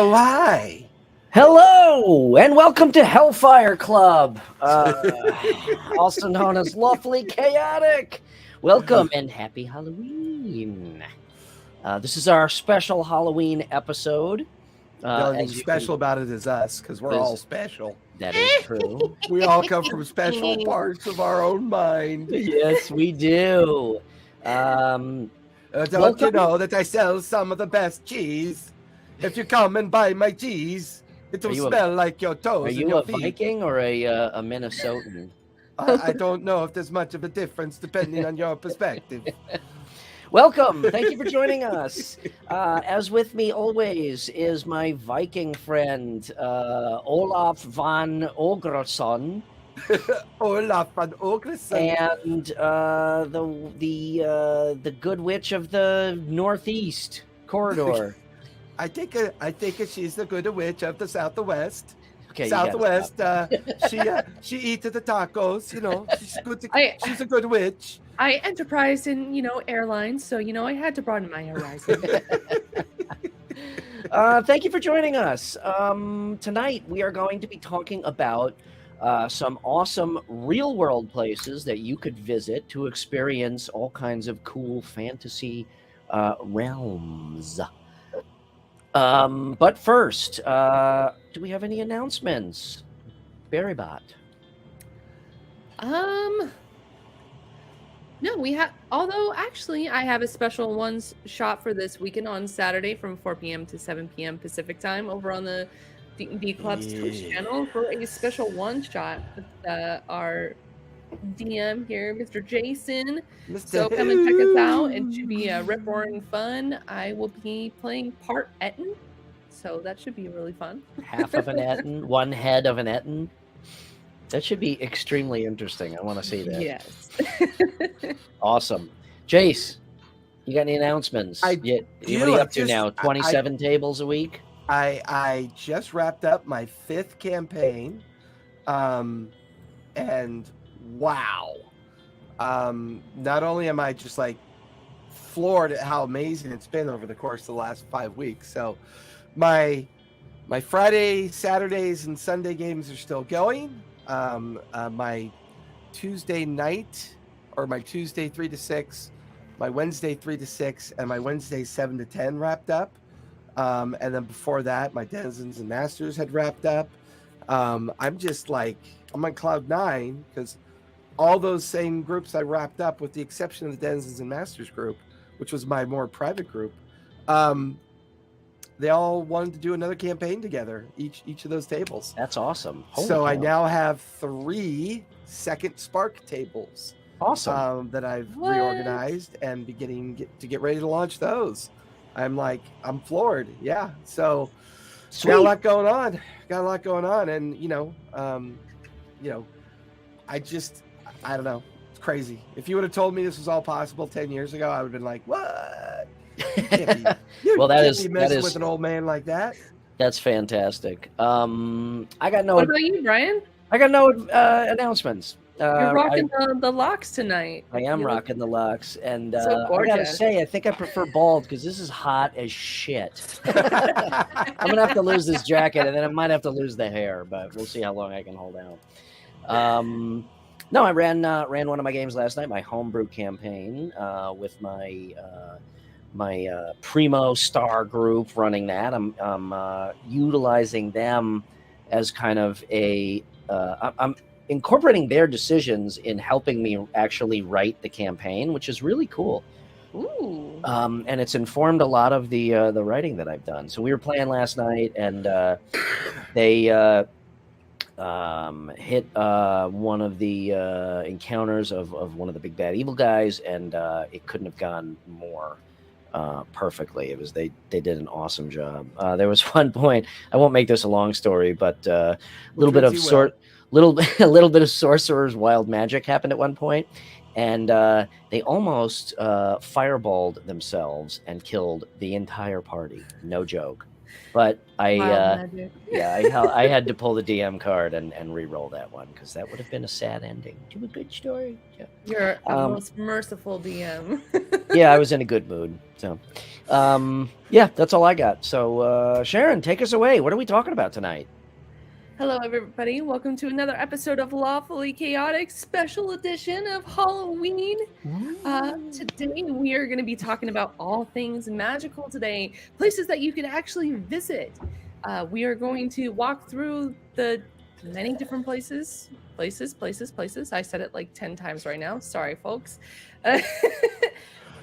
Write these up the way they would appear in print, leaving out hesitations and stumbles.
Oh, hi. Hello, and welcome to Hellfire Club, also known as Lawfully Chaotic. Welcome and happy Halloween. This is our special Halloween episode. The only thing as you special about it is us, because we're all special. That is true. We all come from special parts of our own mind. Yes, we do. Don't you welcome. know that I sell some of the best cheese? If you come and buy my cheese, it will smell like your toes Are and you your a feet. Viking or a Minnesotan? I don't know if there's much of a difference depending on your perspective. Welcome. Thank you for joining us. As with me always is my Viking friend, Olaf van Ogrson. Olaf van Ogrson. And the good witch of the Northeast corridor. I think she's the good witch of the Southwest. Okay, Southwest. She eats the tacos. You know, she's good. She's a good witch. I enterprised in airlines, so I had to broaden my horizon. Thank you for joining us. Tonight we are going to be talking about some awesome real-world places that you could visit to experience all kinds of cool fantasy realms. But first, do we have any announcements? Barrybot. No, we have. Although, actually, I have a special ones shot for this weekend on Saturday from 4 p.m. to 7 p.m. Pacific time over on the D&D Club's Twitch channel for a special one shot with our DM here, Mr. Jason. So come and check us out. It should be rip-roaring fun. I will be playing part Etten, so that should be really fun. Half of an Etten, one head of an Etten. That should be extremely interesting. I want to see that. Yes. Awesome. Jace, you got any announcements? What are you up to now? 27 tables a week? I just wrapped up my 5th campaign. And wow. Not only am I just like floored at how amazing it's been over the course of the last 5 weeks. So my Friday, Saturdays, and Sunday games are still going. My Tuesday night, or my Tuesday 3 to 6, my Wednesday 3 to 6, and my Wednesday 7 to 10 wrapped up. And then before that, my Denizens and Masters had wrapped up. I'm just like, I'm on cloud 9 because all those same groups I wrapped up, with the exception of the Denizens and Masters group, which was my more private group, they all wanted to do another campaign together, each of those tables. That's awesome. So I now have 3 second Spark tables. Awesome. That I've reorganized and beginning to get ready to launch those. I'm floored. Yeah. So Sweet. Got a lot going on. And, I don't know. It's crazy. If you would have told me this was all possible 10 years ago, I would have been like, what? You can't be, well, that is with an old man like that. That's fantastic. I got no. What about you, Brian? I got no announcements. You're rocking the locks tonight. I am rocking the locks, and so I gotta say, I think I prefer bald because this is hot as shit. I'm gonna have to lose this jacket, and then I might have to lose the hair, but we'll see how long I can hold out. No, I ran one of my games last night, my homebrew campaign, with my Primo Star group running that. I'm utilizing them as kind of a. I'm incorporating their decisions in helping me actually write the campaign, which is really cool. Ooh. And it's informed a lot of the writing that I've done. So we were playing last night, and they hit one of the encounters of one of the big bad evil guys, and it couldn't have gone more perfectly. It was they did an awesome job. There was one point, I won't make this a long story, but a little bit of sorcerer's wild magic happened at one point, and they almost fireballed themselves and killed the entire party. No joke. But Wild magic. I had to pull the DM card and re-roll that one because that would have been a sad ending to a good story. Yeah. You're a most merciful DM. Yeah, I was in a good mood. So, yeah, that's all I got. So, Sharon, take us away. What are we talking about tonight? Hello, everybody. Welcome to another episode of Lawfully Chaotic Special Edition of Halloween. Today, we are going to be talking about all things magical today, places that you can actually visit. We are going to walk through the many different places. I said it like 10 times right now. Sorry, folks.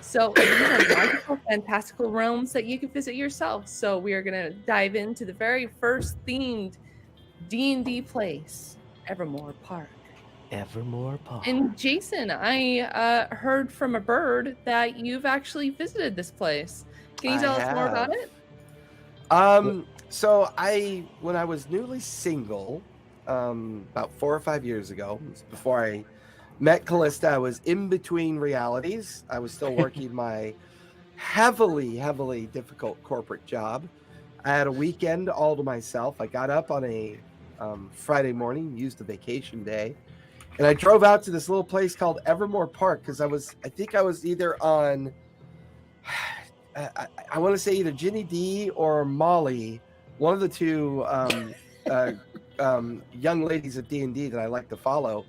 So these are magical, fantastical realms that you can visit yourself. So we are going to dive into the very first themed D&D place, Evermore Park. Evermore Park. And Jason, I heard from a bird that you've actually visited this place. Can you tell us more about it? So when I was newly single, about 4 or 5 years ago, before I met Callista, I was in between realities. I was still working my heavily difficult corporate job. I had a weekend all to myself. I got up on a Friday morning, used a vacation day, and I drove out to this little place called Evermore Park because I think I was either on, I want to say either Ginny D or Molly, one of the two young ladies of D&D that I like to follow.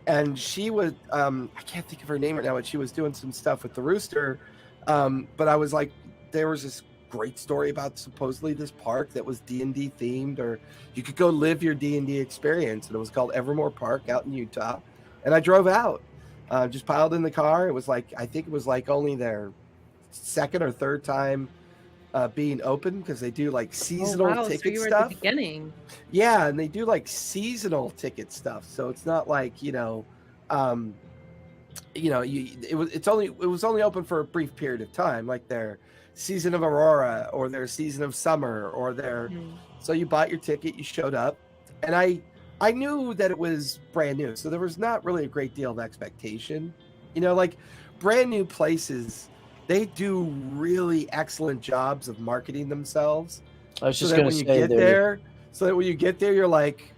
And she was, I can't think of her name right now, but she was doing some stuff with the rooster. But I was like, there was this great story about supposedly this park that was D&D themed, or you could go live your D&D experience. And it was called Evermore Park out in Utah. And I drove out, just piled in the car. It was like, I think it was like only their second or third time being open because they do like seasonal ticket so you were stuff. At the beginning. Yeah, and they do like seasonal ticket stuff. So it's not like, it was only open for a brief period of time, like their season of Aurora or their season of summer or their so you bought your ticket, you showed up, and I knew that it was brand new, so there was not really a great deal of expectation. Like brand new places, they do really excellent jobs of marketing themselves. I was just going to say so that when you get there, you're like,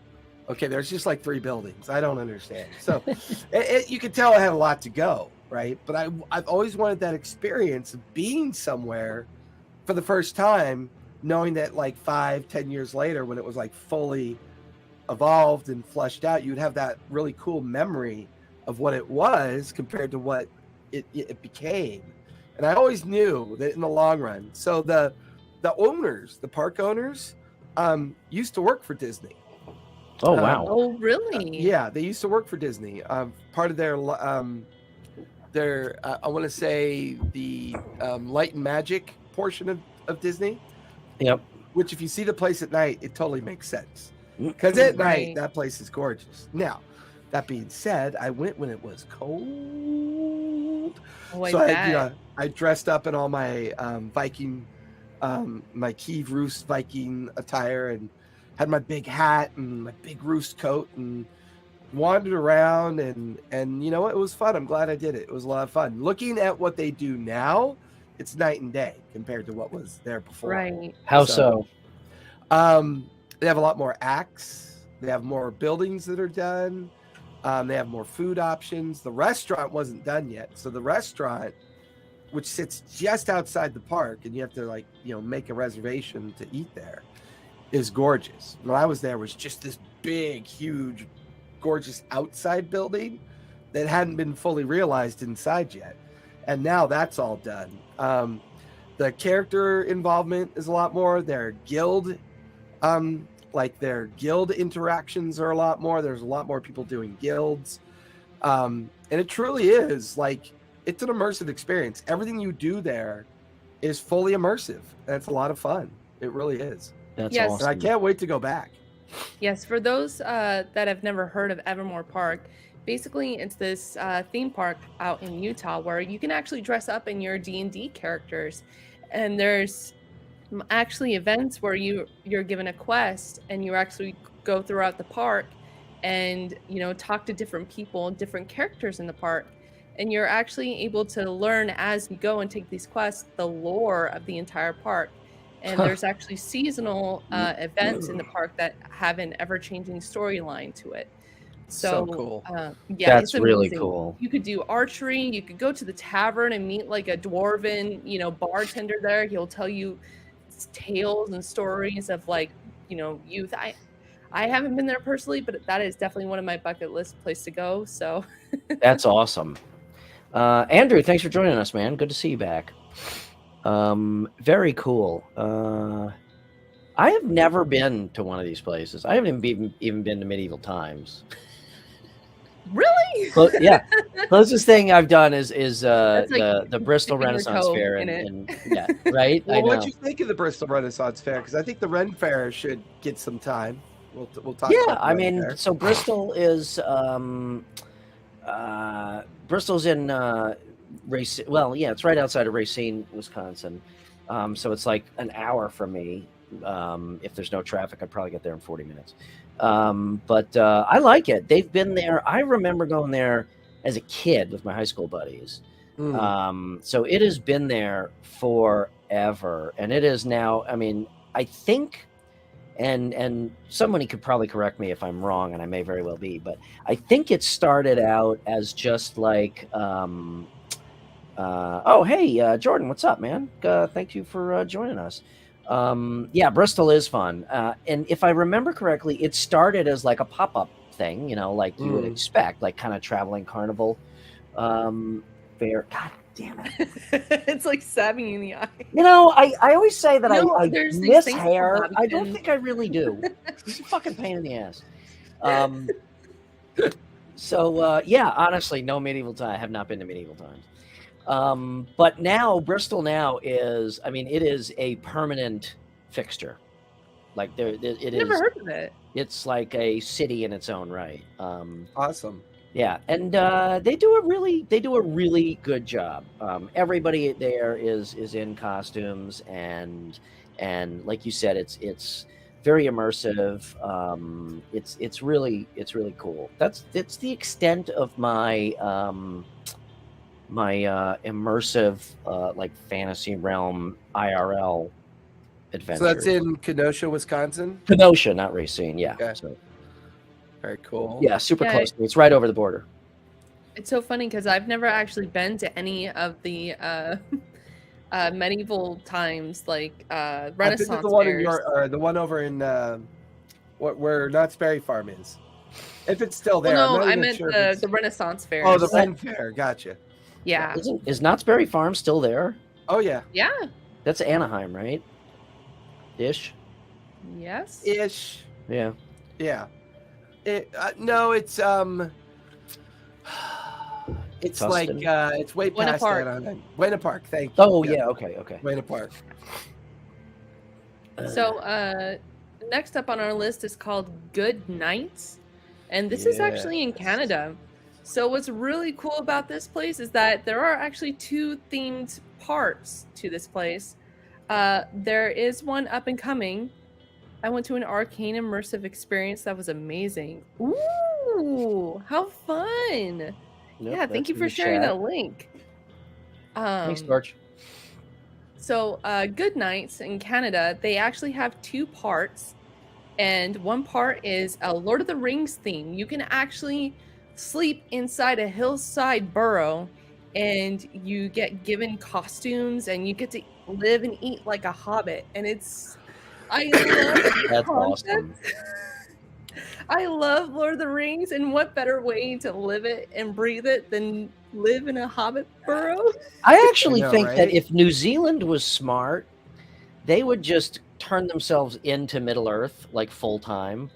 okay, there's just like 3 buildings. I don't understand. So you could tell I had a lot to go, right? But I've always wanted that experience of being somewhere for the first time, knowing that like 5-10 years later, when it was like fully evolved and fleshed out, you'd have that really cool memory of what it was compared to what it became. And I always knew that in the long run. So the owners, the park owners, used to work for Disney. Oh, wow. Oh, really? Yeah, they used to work for Disney. Part of their I want to say the light and magic portion of Disney. Yep. Which, if you see the place at night, it totally makes sense. Because at night, that place is gorgeous. Now, that being said, I went when it was cold. Oh, so I dressed up in all my Viking, my Kiev Roost Viking attire, and had my big hat and my big roost coat, and wandered around, and it was fun. I'm glad I did it. It was a lot of fun. Looking at what they do now, it's night and day compared to what was there before. Right. How so? They have a lot more acts. They have more buildings that are done. They have more food options. The restaurant wasn't done yet. So the restaurant, which sits just outside the park, and you have to make a reservation to eat there, is gorgeous. When I was there, it was just this big, huge, gorgeous outside building that hadn't been fully realized inside yet. And now that's all done. The character involvement is a lot more. Their guild, their guild interactions are a lot more. There's a lot more people doing guilds. And it truly is it's an immersive experience. Everything you do there is fully immersive. And it's a lot of fun. It really is. That's Yes. awesome. And I can't wait to go back. Yes, for those that have never heard of Evermore Park, basically it's this theme park out in Utah where you can actually dress up in your D&D characters, and there's actually events where you're given a quest and you actually go throughout the park and talk to different people, different characters in the park, and you're actually able to learn as you go and take these quests the lore of the entire park. and there's actually seasonal events in the park that have an ever-changing storyline to it. So cool. Yeah, That's it's really amazing. cool. You could do archery. You could go to the tavern and meet like a dwarven, bartender there. He'll tell you tales and stories of like, youth. I haven't been there personally, but that is definitely one of my bucket list place to go. So That's awesome. Andrew, thanks for joining us, man. Good to see you back. Very cool. I have never been to one of these places. I haven't even been to Medieval Times. really, Well, yeah, closest thing I've done is That's like the Bristol dipping your Renaissance toe Fair, in and yeah, right. I Well, know. what'd you think of the Bristol Renaissance Fair? Because I think the Ren Fair should get some time. We'll talk Yeah, about the I Ren mean, Fair. so Bristol is Bristol's in Racine. Well, yeah, it's right outside of Racine, Wisconsin. So it's like an hour from me. If there's no traffic, I'd probably get there in 40 minutes. But I like it. They've been there. I remember going there as a kid with my high school buddies. So it has been there forever, and it is now. I mean, I think, and somebody could probably correct me if I'm wrong, and I may very well be, but I think it started out as just like, oh hey, Jordan, what's up, man? Thank you for joining us. Yeah, Bristol is fun, and if I remember correctly, it started as like a pop-up thing, like you would expect, like kind of traveling carnival fair. God damn it. it's like stabbing you in the eye. I always say that I there's these miss things hair. called I don't Hobbiton. think I really do. It's a fucking pain in the ass. So yeah, honestly, no medieval time. I have not been to medieval times. But now Bristol now is, I mean, it is a permanent fixture. Like it is. Never heard of it. It's like a city in its own right. Awesome. Yeah, and they do a really good job. Everybody there is in costumes, and like you said, it's very immersive. It's really cool. It's the extent of my immersive like fantasy realm IRL adventure. So that's in Kenosha, Wisconsin. Kenosha, not Racine. Yeah. Okay. So, very cool. yeah, super close. It's right over the border. It's so funny because I've never actually been to any of the medieval times, like Renaissance I think the one fairs. in or the one over in where Knott's Berry Farm is. If it's still there. Well, no, I'm not I even meant sure if the Renaissance fair. Oh, the Ren Fair. Gotcha. Yeah. Is Knott's Berry Farm still there? Oh yeah. Yeah. That's Anaheim, right? Ish. Yes. Ish. Yeah. Yeah. No, it's it's Tustin? like it's way Buena past Park. Anaheim. Buena Park. Thank you. Oh yeah. Okay. Buena Park. So next up on our list is called Good Nights, and this is actually in Canada. So what's really cool about this place is that there are actually two themed parts to this place. There is one up and coming. I went to an arcane immersive experience that was amazing. Ooh, how fun! Yeah, thank you for sharing that link. Thanks, Torch. So, Good Nights in Canada, they actually have two parts, and one part is a Lord of the Rings theme. You can actually sleep inside a hillside burrow, and you get given costumes, and you get to live and eat like a hobbit. And I love That's awesome. I love Lord of the Rings, and what better way to live it and breathe it than live in a hobbit burrow? I actually think right? that if New Zealand was smart, they would just turn themselves into Middle Earth like full time.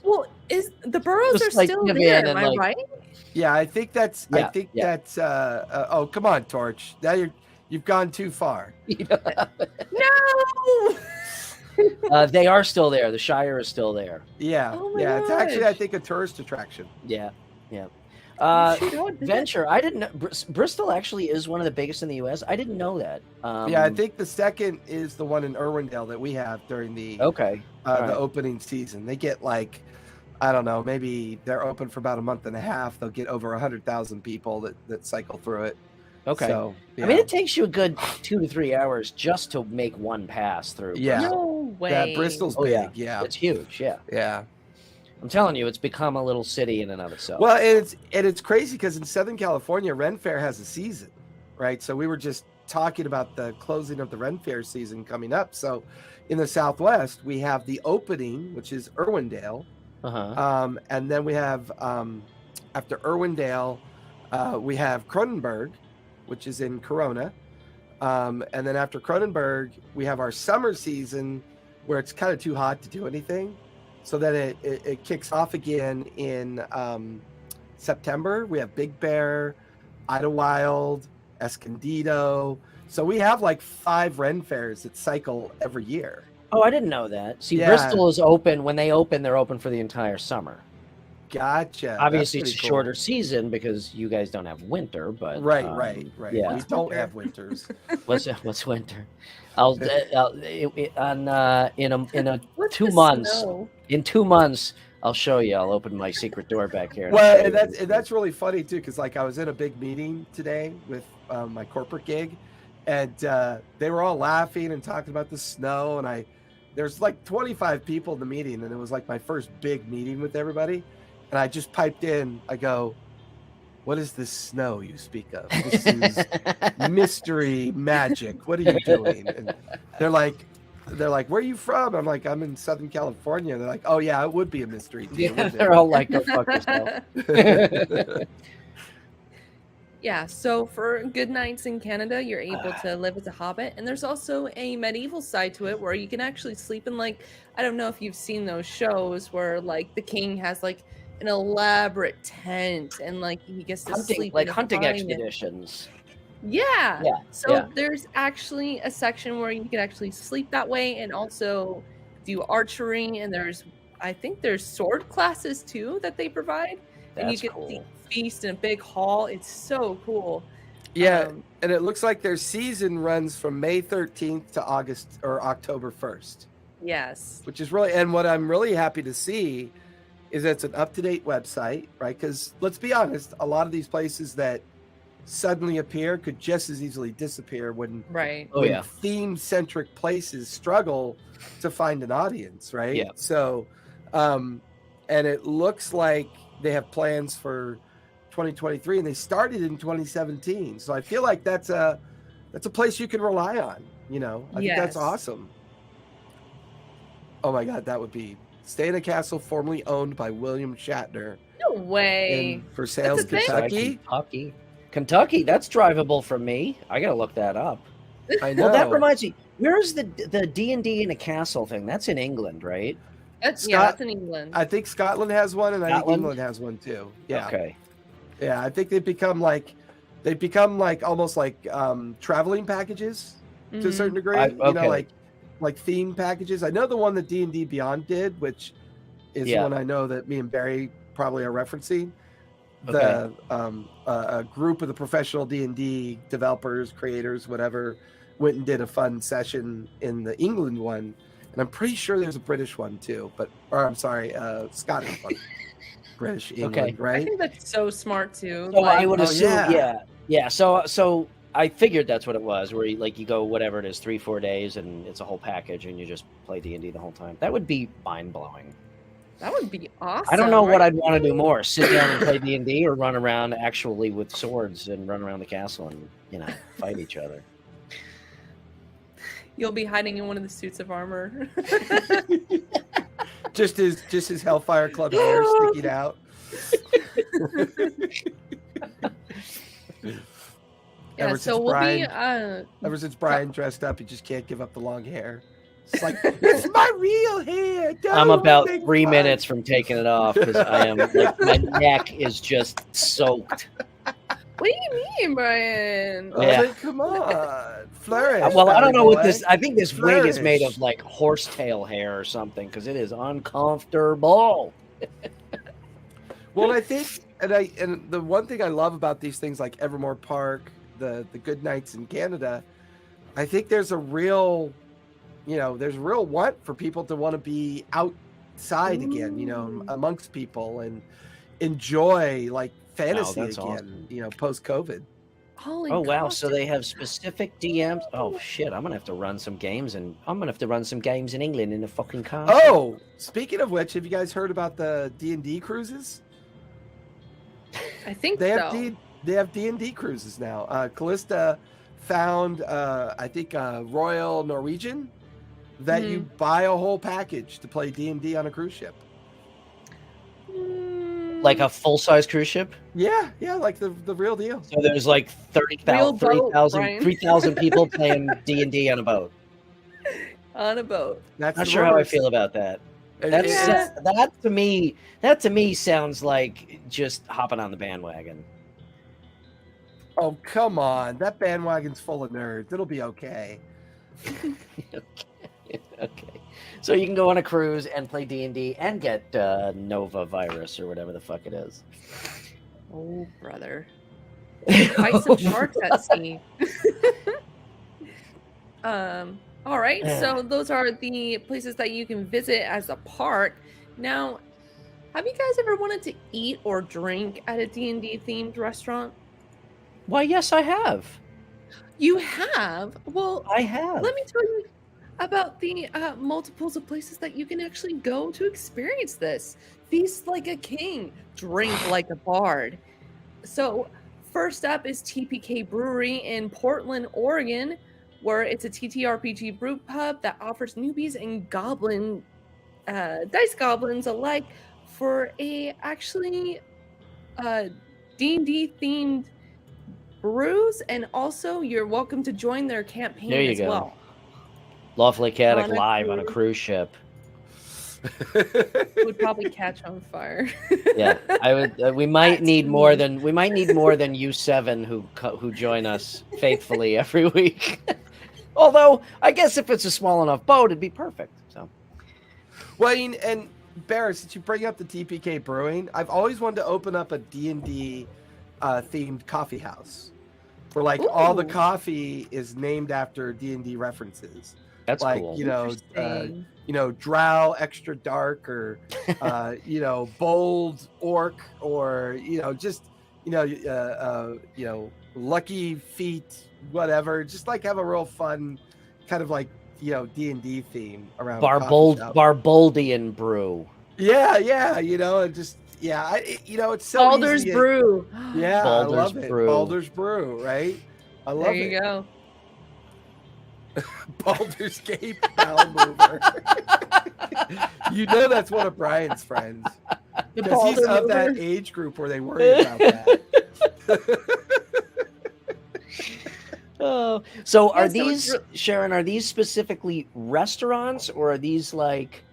Well, the burrows Just are like still give there, in am and, I like- right? Yeah, I think that's. Yeah, I think yeah. that's. Oh, come on, Torch. Now you've gone too far. No. They are still there. The Shire is still there. Yeah, Oh my yeah. It's actually, I gosh. think, a tourist attraction. Yeah, yeah. Shoot, I would visit. Venture. I didn't know Bristol actually is one of the biggest in the U.S. I didn't know that. Yeah, I think the second is the one in Irwindale that we have during the Okay. All right. the opening season. They get like, I don't know, maybe they're open for about a month and a half. They'll get over 100,000 people that cycle through it. Okay. So, I mean, it takes you a good 2 to 3 hours just to make one pass through. Yeah. No way. that Bristol's Oh, big. yeah. Yeah. It's huge. Yeah. Yeah. I'm telling you, it's become a little city in and of itself. Well, and it's crazy because in Southern California, Ren Fair has a season, right? So we were just talking about the closing of the Ren Fair season coming up. So in the Southwest, we have the opening, which is Irwindale. And then we have, after Irwindale, we have Cronenberg, which is in Corona. And then after Cronenberg, we have our summer season where it's kind of too hot to do anything. So then it kicks off again in September. We have Big Bear, Idlewild, Escondido. So we have like 5 Ren Fairs that cycle every year. Oh, I didn't know that. See, Yeah. Bristol is open. When they open, they're open for the entire summer. Gotcha. Obviously, That's it's a pretty cool. shorter season because you guys don't have winter, but Right. Yeah. We don't have winters. What's winter? I'll in a What's 2 the months. snow? In 2 months, I'll show you. I'll open my secret door back here. Well, show and you. that's really funny too, because like I was in a big meeting today with my corporate gig, and they were all laughing and talking about the snow, and there's like 25 people in the meeting, and it was like my first big meeting with everybody, and I just piped in. I go, "What is this snow you speak of? This is mystery magic. What are you doing?" And they're like, "Where are you from?" I'm like, "I'm in Southern California." They're like, "Oh yeah, it would be a mystery to you, Yeah, wouldn't it?" they're all like, "Go fuck yourself." Yeah, so for good nights in Canada, you're able to live as a hobbit, and there's also a medieval side to it where you can actually sleep in, like, I don't know if you've seen those shows where like the king has like an elaborate tent and like he gets to sleep in a hunting vine. expeditions. Yeah. Yeah, So yeah. there's actually a section where you can actually sleep that way and also do archery, and I think there's sword classes too that they provide. And you That's get cool. the feast in a big hall. It's so cool. Yeah, and it looks like their season runs from May 13th to August or October 1st, Yes. which is really, and what I'm really happy to see is it's an up-to-date website, right? Because let's be honest, a lot of these places that suddenly appear could just as easily disappear when Right. Oh, yeah. theme-centric places struggle to find an audience, right? Yeah. So, and it looks like they have plans for 2023, and they started in 2017. So I feel like that's a place you can rely on. You know, I think that's Yes. awesome. Oh my God, that would be stay in a castle formerly owned by William Shatner No way. in for sales, That's a thing? Kentucky. Kentucky. That's drivable from me. I gotta look that up. I know. Well, that reminds me. Where's the D&D in a castle thing? That's in England, right? That's in England. I think Scotland has one, and I think Scotland? England has one too. Yeah. Okay. Yeah, I think they've become like almost like traveling packages to a certain degree. You know, Okay. like theme packages. I know the one that D&D Beyond did, which is Yeah. one I know that me and Barry probably are referencing. Okay. A group of the professional D&D developers, creators, whatever, went and did a fun session in the England one, and I'm pretty sure there's a British one too. Scottish one. British England, Okay. I right? think that's so smart too. So I Like, would Oh, assume, yeah. yeah. So I figured that's what it was, where you go whatever it is, 3-4 days, and it's a whole package, and you just play D&D the whole time. That would be mind blowing. that would be awesome. I don't know what right? I'd want to do more: sit down and play D&D, or run around actually with swords and run around the castle and fight each other. You'll be hiding in one of the suits of armor. Just his Hellfire Club hair sticking out. Yeah, Ever so since we'll Brian- be Ever since Brian dressed up, he just can't give up the long hair. It's like, it's my real hair. I'm Don't about make 3 fun." minutes from taking it off because I am like my neck is just soaked. What do you mean, Brian? I was Yeah. like, come on, flourish. Well, I don't know what boy. this. I think this wig is made Flourish. of like horsetail hair or something because it is uncomfortable. Well, I think, and the one thing I love about these things like Evermore Park, the Good Nights in Canada, I think there's a real want for people to want to be outside again, amongst people and enjoy like fantasy that's again, awesome. post COVID. all Oh wow, so inclusive. they have specific DMs. Oh shit, I'm gonna have to run some games and I'm gonna have to run some games in England in a fucking castle. Oh, speaking of which, have you guys heard about the D&D cruises? I think They have so. they have D&D cruises now. Callista found I think Royal Norwegian that you buy a whole package to play D&D on a cruise ship. Like a full-size cruise ship? Yeah, like the real deal. So there's like Real boat, 3,000 people playing D&D on a boat. on a boat. That's Not the sure how I rumors. feel about that. It- Yeah. That to me sounds like just hopping on the bandwagon. Oh, come on. That bandwagon's full of nerds. It'll be okay. Okay. So you can go on a cruise and play D&D and get Nova virus or whatever the fuck it is. Oh, brother. Fight some sharks at sea. All right, so those are the places that you can visit as a park. Now, have you guys ever wanted to eat or drink at a D&D themed restaurant? Why, yes, I have. You have? Well, I have. let me tell you about the multiples of places that you can actually go to experience this. Feast like a king, drink like a bard. So, first up is TPK Brewery in Portland, Oregon, where it's a TTRPG brew pub that offers newbies and dice goblins alike for a actually D&D themed brews, and also you're welcome to join their campaign There you as go. well. Lawfully Chaotic On a live on a cruise. cruise ship. Would probably catch on fire. Yeah, I would. We might That's need more mean. than you seven who join us faithfully every week. Although I guess if it's a small enough boat, it'd be perfect. So Well, and Barrett, since you bring up the TPK Brewing, I've always wanted to open up a D&D themed coffee house where like all the Ooh. coffee is named after D&D references. that's Like, cool. Interesting. Drow extra dark or bold orc or just lucky feet, whatever. Just like have a real fun kind of like D&D theme around a coffee shop. Barboldian brew. Yeah, and just it's so Baldur's easy. Brew. Yeah, Baldur's I love it. Brew. Baldur's Brew, right? I love There you it. go. Baldur's Gate Bowel Mover. You know that's one of Brian's friends. The Because he's Baldur of that Mover. age group where they worry about that. Oh, so are Yeah, so it's these Sharon? Are these specifically restaurants, or are these like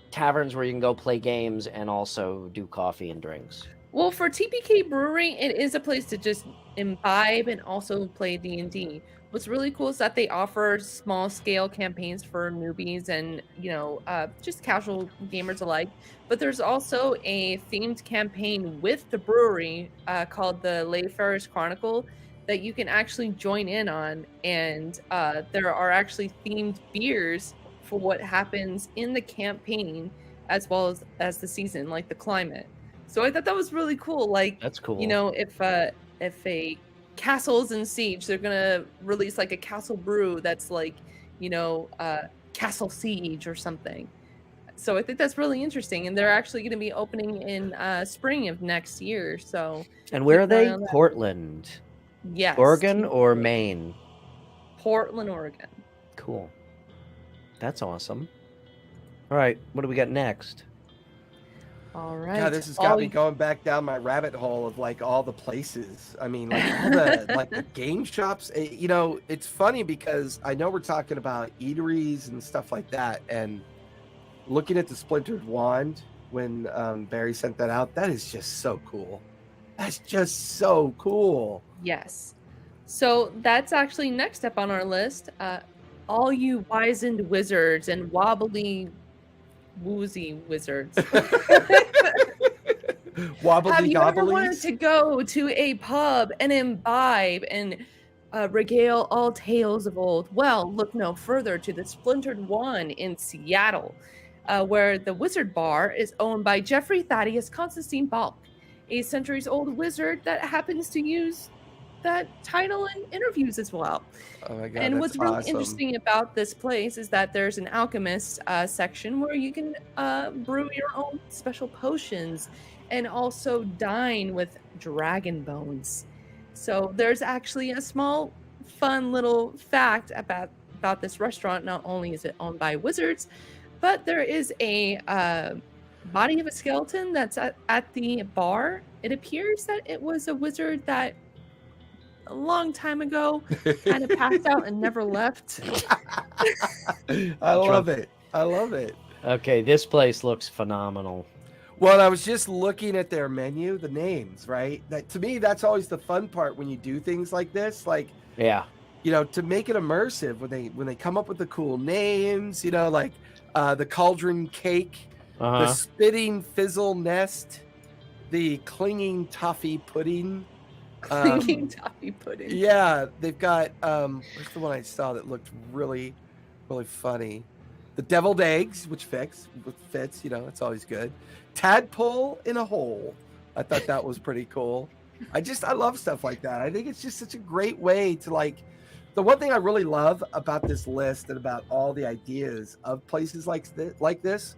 taverns where you can go play games and also do coffee and drinks? Well, for TPK Brewery, it is a place to just imbibe and also play D&D. What's really cool is that they offer small scale campaigns for newbies and just casual gamers alike. But there's also a themed campaign with the brewery called the Layfarer's Chronicle that you can actually join in on, and there are actually themed beers for what happens in the campaign as well as the season, like the climate. So I thought that was really cool. Like, That's cool. if a castle's in siege, they're gonna release like a castle brew that's like, Castle Siege or something. So I think that's really interesting, and they're actually going to be opening in spring of next year. So And where are keep an eye they? on that. Portland, Yes, Oregon, or TPK. Maine? Portland, Oregon. Cool. That's awesome. All right, what do we got next? All right. God, this has got me going back down my rabbit hole of like all the places. I mean, like all the like the game shops. It's funny because I know we're talking about eateries and stuff like that, and looking at the splintered wand when Barry sent that out, that is just so cool. That's just so cool. Yes. So that's actually next up on our list. All you wizened wizards and wobbly woozy wizards. Wobbly Have you ever wanted gobblies. to go to a pub and imbibe and regale all tales of old? Well, look no further to the Splintered One in Seattle, where the Wizard Bar is owned by Jeffrey Thaddeus Constantine Balk, a centuries-old wizard that happens to use that title in interviews as well. Oh my god, And that's what's really awesome. interesting about this place is that there's an alchemist section where you can brew your own special potions and also dine with dragon bones. So there's actually a small, fun little fact about this restaurant. Not only is it owned by wizards, but there is a body of a skeleton that's at the bar. It appears that it was a wizard that a long time ago kind of passed out and never left. I love it. I love it. Okay, this place looks phenomenal. Well, I was just looking at their menu, the names, right? That to me, that's always the fun part when you do things like this. Like, Yeah. you know, to make it immersive when they come up with the cool names, you know, like the cauldron cake, the Uh-huh. spitting fizzle nest, the clinging toffee pudding. Clinking toffee pudding. Yeah, they've got where's the one I saw that looked really, really funny? The deviled eggs, which fits, you know, it's always good. Tadpole in a hole. I thought that was pretty cool. I love stuff like that. I think it's just such a great way to like. The one thing I really love about this list and about all the ideas of places like this,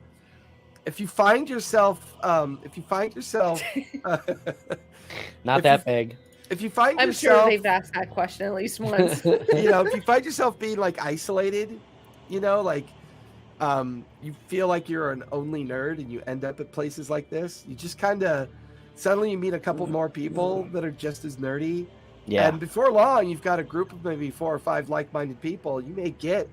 if you find yourself, Not if that you- big. if you find I'm yourself, sure they've asked that question at least once. you know, if you find yourself being like isolated, you know, like you feel like you're an only nerd and you end up at places like this, you just kind of suddenly you meet a couple more people that are just as nerdy. Yeah. And before long, you've got a group of maybe 4 or 5 like-minded people. You may get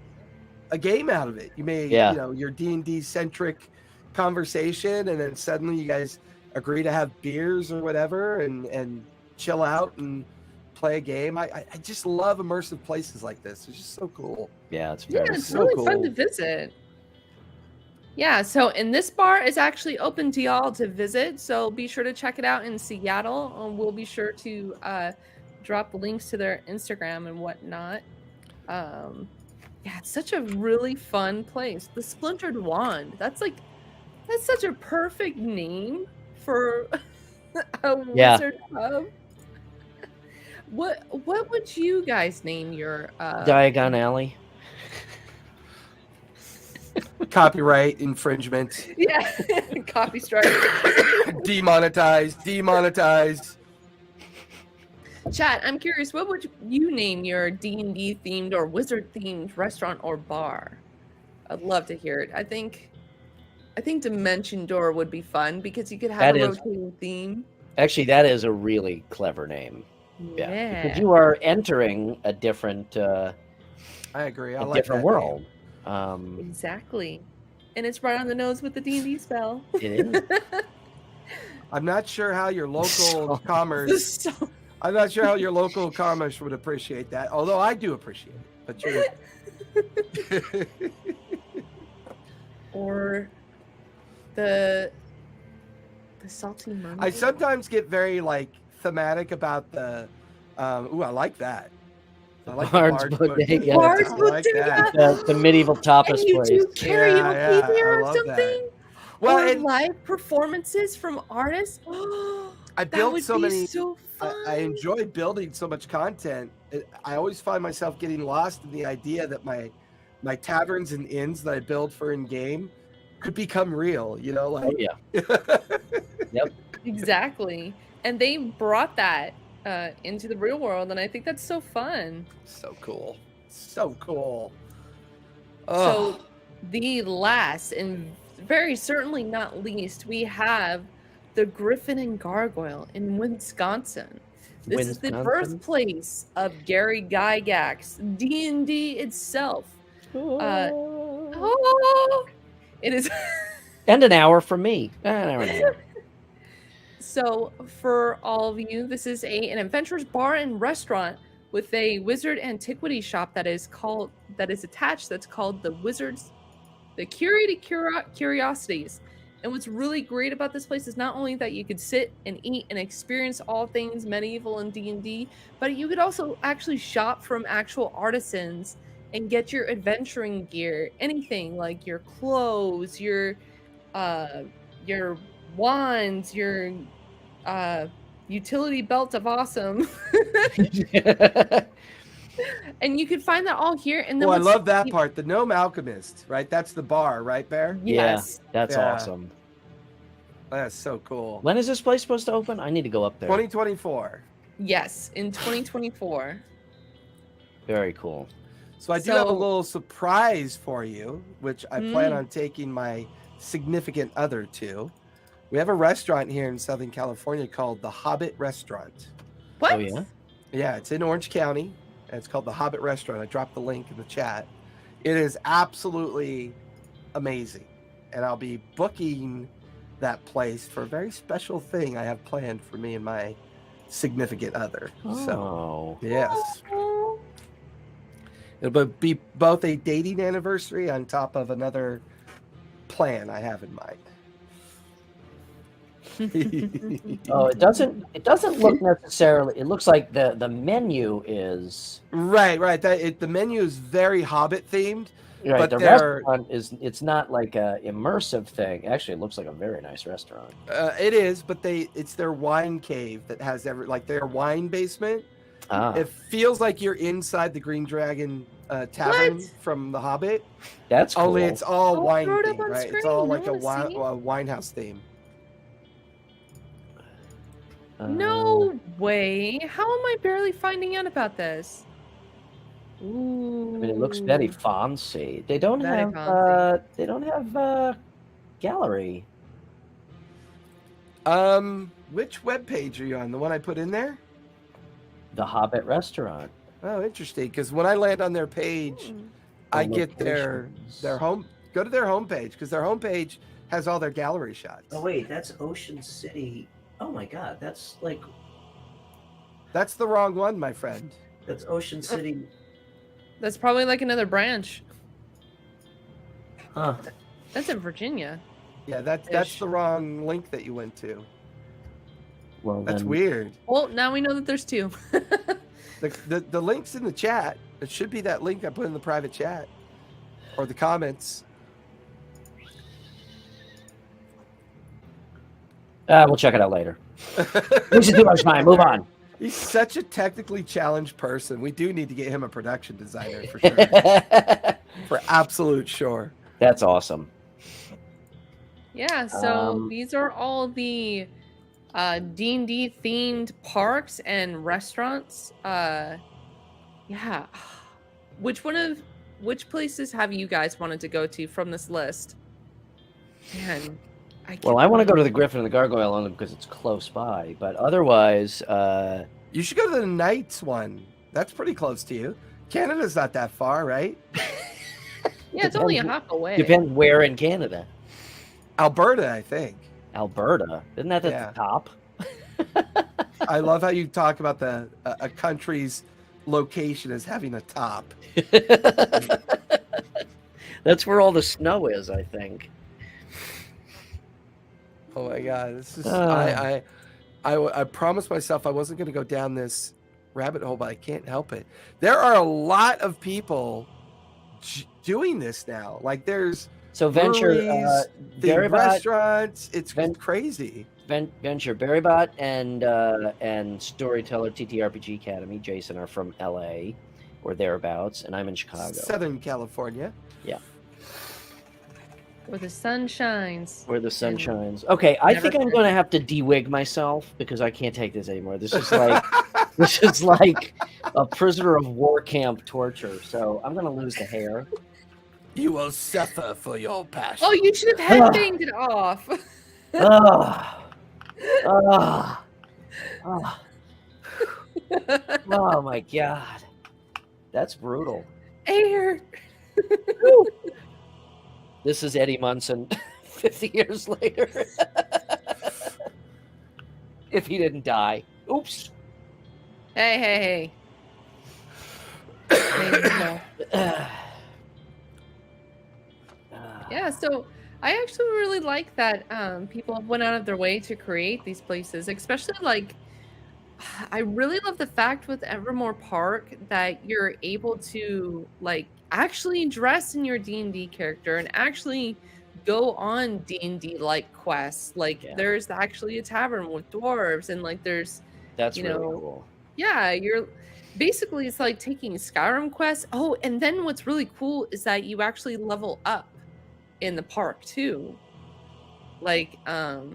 a game out of it. You may, Yeah. you know, your D&D centric conversation, and then suddenly you guys agree to have beers or whatever and chill out and play a game. I just love immersive places like this. It's just so cool. Yeah, it's Yeah, very it's so really fun to cool. visit. Yeah, so and this bar is actually open to y'all to visit, so be sure to check it out in Seattle. We'll be sure to drop links to their Instagram and whatnot. Yeah, it's such a really fun place. The Splintered Wand. That's such a perfect name for a Yeah. wizard pub. What would you guys name your Diagon Alley. Copyright infringement. Yeah, copy strike. Demonetized. Chat, I'm curious, what would you name your D&D themed or wizard themed restaurant or bar? I'd love to hear it. I think Dimension Door would be fun because you could have That a is- rotating theme. Actually, that is a really clever name. Yeah. Yeah. Because you are entering a different I agree. I a like different that world. Exactly. And it's right on the nose with the D&D spell. It is. name. I'm not sure how your local So- commerce. So- I'm not sure how your local commerce would appreciate that. Although I do appreciate it. But you're. or the salty mermaid. I sometimes get very like thematic about the. Ooh, I like that. I like the Bard's Bard's Bodega. Bard's I like that. Bodega. The medieval tapas And you place. do karaoke Yeah, there I or love that. something? Well, or and live performances from artists? I That built would so be many. so fun. I enjoy building so much content. I always find myself getting lost in the idea that my taverns and inns that I build for in game could become real. You know, Oh, like yeah. Exactly. And they brought that into the real world, and I think that's so fun. so cool, so cool. So the last and very certainly not least, we have the Griffin and Gargoyle in Wisconsin. This is the Wisconsin? birthplace of Gary Gygax, D&D itself. Oh, it is. And an hour from me. An hour and a half. So, for all of you, this is an adventurous bar and restaurant with a wizard antiquity shop that is attached. That's called the Curated Curiosities. And what's really great about this place is not only that you could sit and eat and experience all things medieval and D&D, but you could also actually shop from actual artisans and get your adventuring gear, anything like your clothes, your wands, your utility belt of awesome. And you can find that all here. And then I love that part. The Gnome Alchemist, right? That's the bar, right, Bear? Yes. Yeah, that's awesome. That's so cool. When is this place supposed to open? I need to go up there. 2024. Yes, in 2024. Very cool. So I do have a little surprise for you, which I plan on taking my significant other to. We have a restaurant here in Southern California called the Hobbit Restaurant. What? Oh, yeah? Yeah, it's in Orange County. And it's called the Hobbit Restaurant. I dropped the link in the chat. It is absolutely amazing. And I'll be booking that place for a very special thing I have planned for me and my significant other. Oh. So, yes. It'll be both a dating anniversary on top of another plan I have in mind. Oh, it doesn't look necessarily. It looks like the menu is right. The menu is very Hobbit themed. Right, but the restaurant it's not like a immersive thing. Actually, it looks like a very nice restaurant. It is, but it's their wine cave that has their wine basement. It feels like you're inside the Green Dragon Tavern from The Hobbit. That's cool. Only it's all wine throw it up themed, on right? screen. It's all like I a wanna wine house theme. No way. How am I barely finding out about this? Ooh. I mean, it looks very fancy. They don't Very have fancy. they don't have gallery. Which web page are you on? The one I put in there? The Hobbit restaurant. Oh, interesting. Because when I land on their page, I get their home. Go to their homepage because their homepage has all their gallery shots. Oh wait, that's Ocean City. Oh my God, that's the wrong one, my friend. that's Ocean City. That's probably like another branch. Huh. That's in Virginia. Yeah, that's the wrong link that you went to. Well, That's then, weird. Well, now we know that there's two. The link's in the chat. It should be that link I put in the private chat or the comments. We'll check it out later. We should do much time. Move on. He's such a technically challenged person. We do need to get him a production designer for sure. For absolute sure. That's awesome. Yeah, so these are all the D&D themed parks and restaurants. Yeah. Which places have you guys wanted to go to from this list? Man, I want to go to the Griffin and the Gargoyle only because it's close by. But otherwise, you should go to the Knights one. That's pretty close to you. Canada's not that far, right? Yeah, it's only a hop away. Depends where in Canada. Alberta, I think. Alberta, isn't that at the top? I love how you talk about a country's location as having a top. That's where all the snow is, I think. Oh my God, this is I promised myself I wasn't going to go down this rabbit hole, but I can't help it. There are a lot of people doing this now. Like there's Venture, restaurants. It's crazy. Venture, Barrybot, and Storyteller TTRPG Academy. Jason are from LA or thereabouts, and I'm in Chicago, Southern California. Yeah, Where the sun shines. where the sun shines. Okay, I think I'm going to have to de-wig myself because I can't take this anymore. This is like a prisoner of war camp torture. So I'm going to lose the hair. You will suffer for your passion. Oh, you should have headbanged it off. Oh my God, that's brutal. Air. This is Eddie Munson 50 years later. If he didn't die. Oops. Hey. There you go. Yeah, so I actually really like that people have went out of their way to create these places, especially like I really love the fact with Evermore Park that you're able to like actually dress in your D&D character and actually go on D&D like quests. Like Yeah. there's actually a tavern with dwarves, and like there's That's you really know cool. yeah, you're basically it's like taking Skyrim quests. Oh, and then what's really cool is that you actually level up in the park too. Like oh,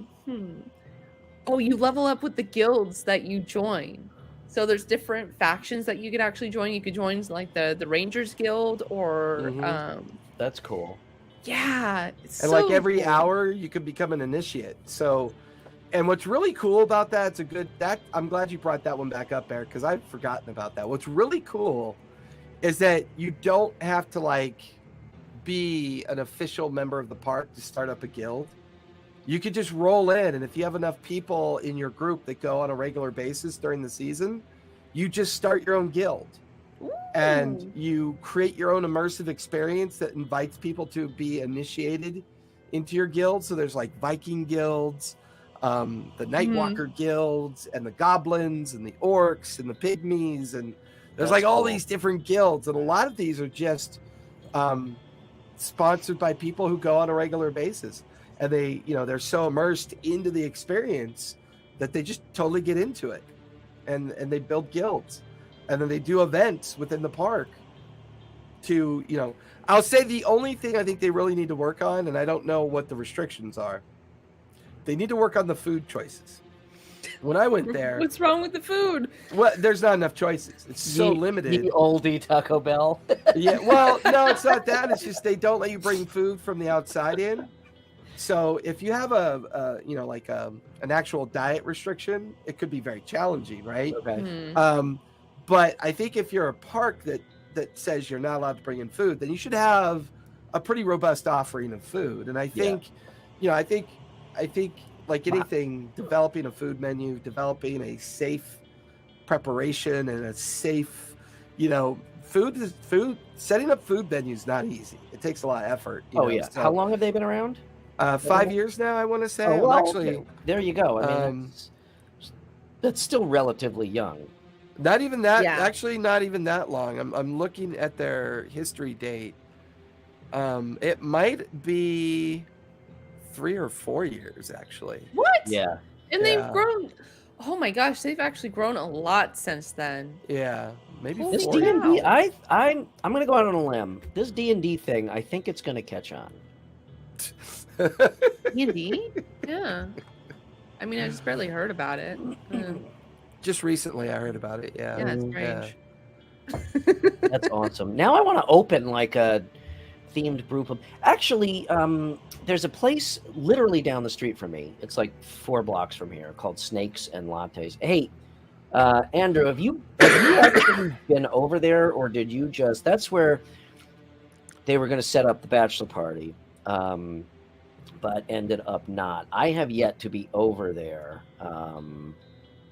you level up with the guilds that you join. So there's different factions that you could actually join. You could join like the Rangers Guild or That's cool. yeah, it's And like so every cool. hour you can become an initiate. So, and what's really cool about that, it's a good that I'm glad you brought that one back up, Eric, because I've forgotten about that. What's really cool is that you don't have to like be an official member of the park to start up a guild. You could just roll in, and if you have enough people in your group that go on a regular basis during the season, you just start your own guild. And Ooh. you create your own immersive experience that invites people to be initiated into your guild. So there's like Viking guilds, the Nightwalker guilds, and the goblins, and the orcs, and the pygmies, and there's That's like all cool. these different guilds, and a lot of these are just sponsored by people who go on a regular basis, and they, they're so immersed into the experience that they just totally get into it, and they build guilds. And then they do events within the park to, I'll say the only thing I think they really need to work on, and I don't know what the restrictions are, they need to work on the food choices. When I went there, What's wrong with the food? well, there's not enough choices. It's so limited. The oldie Taco Bell. Yeah, well, no, it's not that. It's just they don't let you bring food from the outside in. So if you have an actual diet restriction, it could be very challenging, right? Okay. But I think if you're a park that says you're not allowed to bring in food, then you should have a pretty robust offering of food. And I think, I think like anything, developing a food menu, developing a safe preparation and a safe, food, setting up food menus is not easy. It takes a lot of effort. So, How long have they been around? 5 years now, I want to say. Oh, well, actually, okay. There you go. I mean, that's still relatively young. Not even that. Yeah. Actually, not even that long. I'm looking at their history date. It might be 3 or 4 years, actually. What? Yeah. And they've grown. Oh my gosh, they've actually grown a lot since then. Yeah, maybe Holy This 4 D&D, years. I'm gonna go out on a limb. This D&D thing, I think it's gonna catch on. D&D? Yeah. I mean, I just barely heard about it. Just recently, I heard about it. Yeah. Yeah, it's strange. That's awesome. Now I want to open like a themed brew pub. Actually, there's a place literally down the street from me. It's like 4 blocks from here, called Snakes and Lattes. Hey, Andrew, have you actually been over there, or did you just? That's where they were going to set up the bachelor party, but ended up not. I have yet to be over there.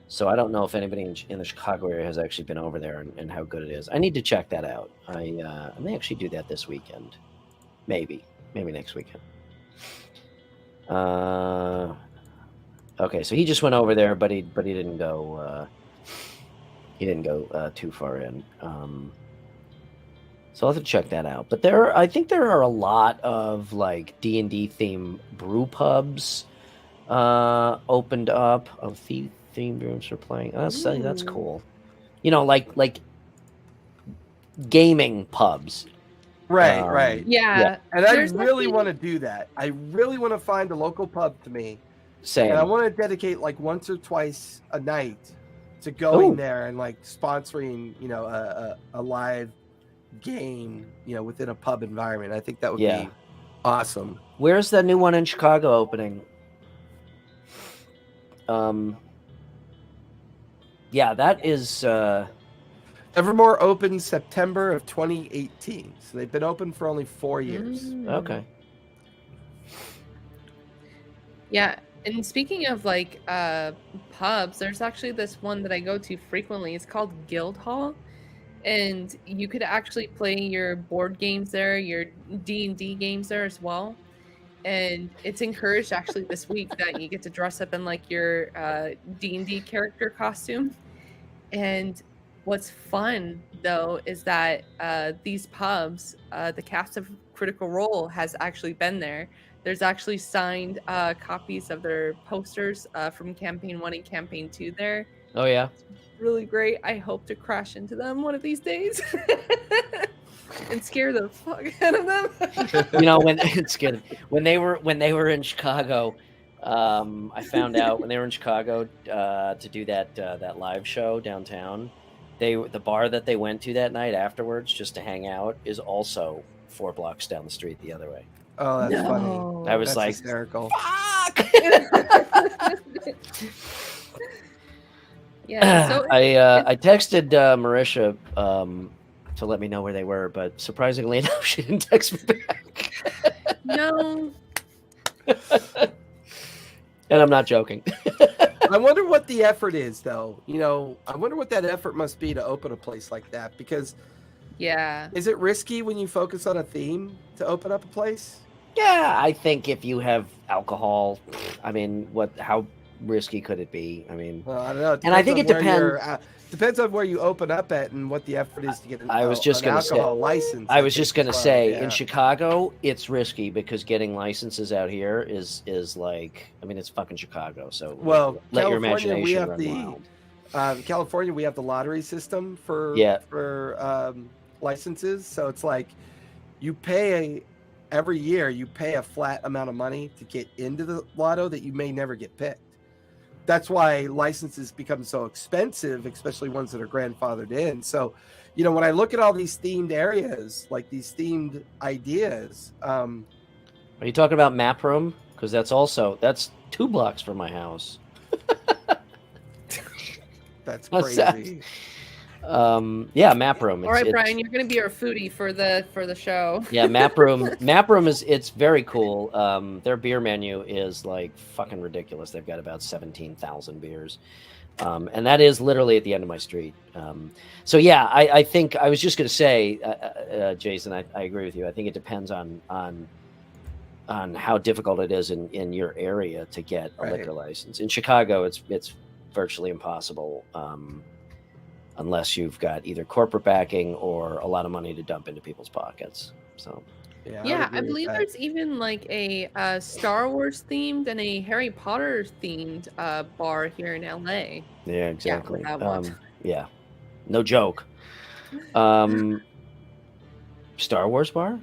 So I don't know if anybody in the Chicago area has actually been over there and how good it is. I need to check that out. I may actually do that this weekend. Maybe next weekend. Okay, so he just went over there, but he didn't go. He didn't go too far in. So I'll have to check that out. But I think there are a lot of like D&D theme brew pubs opened up. Of themed rooms for playing. That's cool. Like gaming pubs. Right. Yeah. And I really want to do that. I really want to find a local pub to me. Same. And I want to dedicate like once or twice a night to going there and like sponsoring, a live game, within a pub environment. I think that would be awesome. Where's the new one in Chicago opening? Yeah, that is. Evermore opened September of 2018, so they've been open for only 4 years. Okay. Yeah, and speaking of like pubs, there's actually this one that I go to frequently. It's called Guildhall, and you could actually play your board games there, your D&D games there as well. And it's encouraged actually this week that you get to dress up in like your D&D character costume. And what's fun though is that these pubs, the cast of Critical Role has actually been there There's actually signed copies of their posters from Campaign 1 and Campaign 2 there. Oh yeah. Really great. I hope to crash into them one of these days and scare the fuck out of them. You know, when it's good when they were in Chicago, I found out when they were in Chicago to do that live show downtown, the bar that they went to that night afterwards just to hang out is also 4 blocks down the street the other way. Oh, that's funny. No. I was That's like, hysterical. fuck. Yeah. So I texted Marisha to let me know where they were, but surprisingly enough, she didn't text me back. no. And I'm not joking. I wonder what the effort is, though. You know, I wonder what that effort must be to open a place like that. Because Yeah. is it risky when you focus on a theme to open up a place? Yeah, I think if you have alcohol, I mean, how risky could it be? I mean, Well, I don't know. And I think it Depends on where you open up at and what the effort is to get an say, alcohol license. I was just going to say, yeah. in Chicago, it's risky because getting licenses out here is like, I mean, it's fucking Chicago. So Well, let your California, we imagination have run wild. California, we have the lottery system for licenses. So it's like you pay every year, you pay a flat amount of money to get into the lotto that you may never get picked. That's why licenses become so expensive, especially ones that are grandfathered in. So, you know, when I look at all these themed areas, like these themed ideas, Are you talking about Map Room? Because that's 2 blocks from my house. that's What's that? crazy. Yeah, Map Room. All right, Brian, you're gonna be our foodie for the show. Yeah, Map Room. Map Room it's very cool. Their beer menu is like fucking ridiculous. They've got about 17,000 beers, and that is literally at the end of my street. So yeah, I think I was just gonna say, Jason, I agree with you. I think it depends on how difficult it is in your area to get a liquor license. In Chicago, it's virtually impossible. Unless you've got either corporate backing or a lot of money to dump into people's pockets. So, yeah, I believe there's even like a Star Wars themed and a Harry Potter themed bar here in LA. yeah, exactly. that one. Yeah, no joke. Star Wars bar?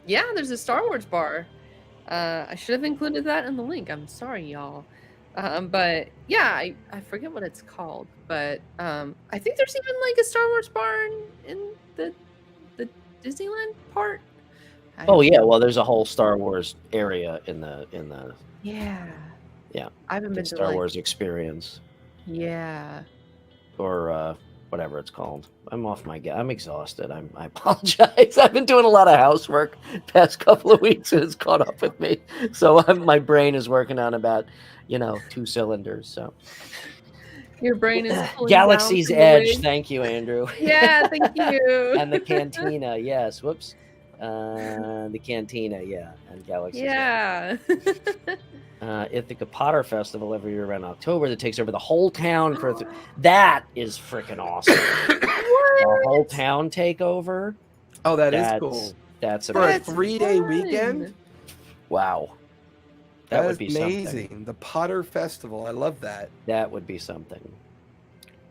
Yeah, there's a Star Wars bar. I should have included that in the link. I'm sorry, y'all. But yeah, I forget what it's called, but I think there's even like a Star Wars bar in the Disneyland part. Oh yeah, well there's a whole Star Wars area in the yeah. I haven't the been to Star Wars experience Yeah. or whatever it's called. I'm off my game. I'm exhausted. I apologize. I've been doing a lot of housework past couple of weeks and it's caught up with me. So my brain is working on about 2 cylinders. So Your brain is pulling Galaxy's down from the Edge. rig. Thank you, Andrew. Yeah, thank you. And the Cantina. Yes. Whoops. The Cantina. Yeah. And Galaxy's Edge. Yeah. Ithaca Potter Festival every year around October that takes over the whole town that is freaking awesome. The whole town takeover. Oh, that's cool. That's For a amazing. 3-day weekend. Wow. That would be amazing. something. The Potter Festival. I love that. That would be something.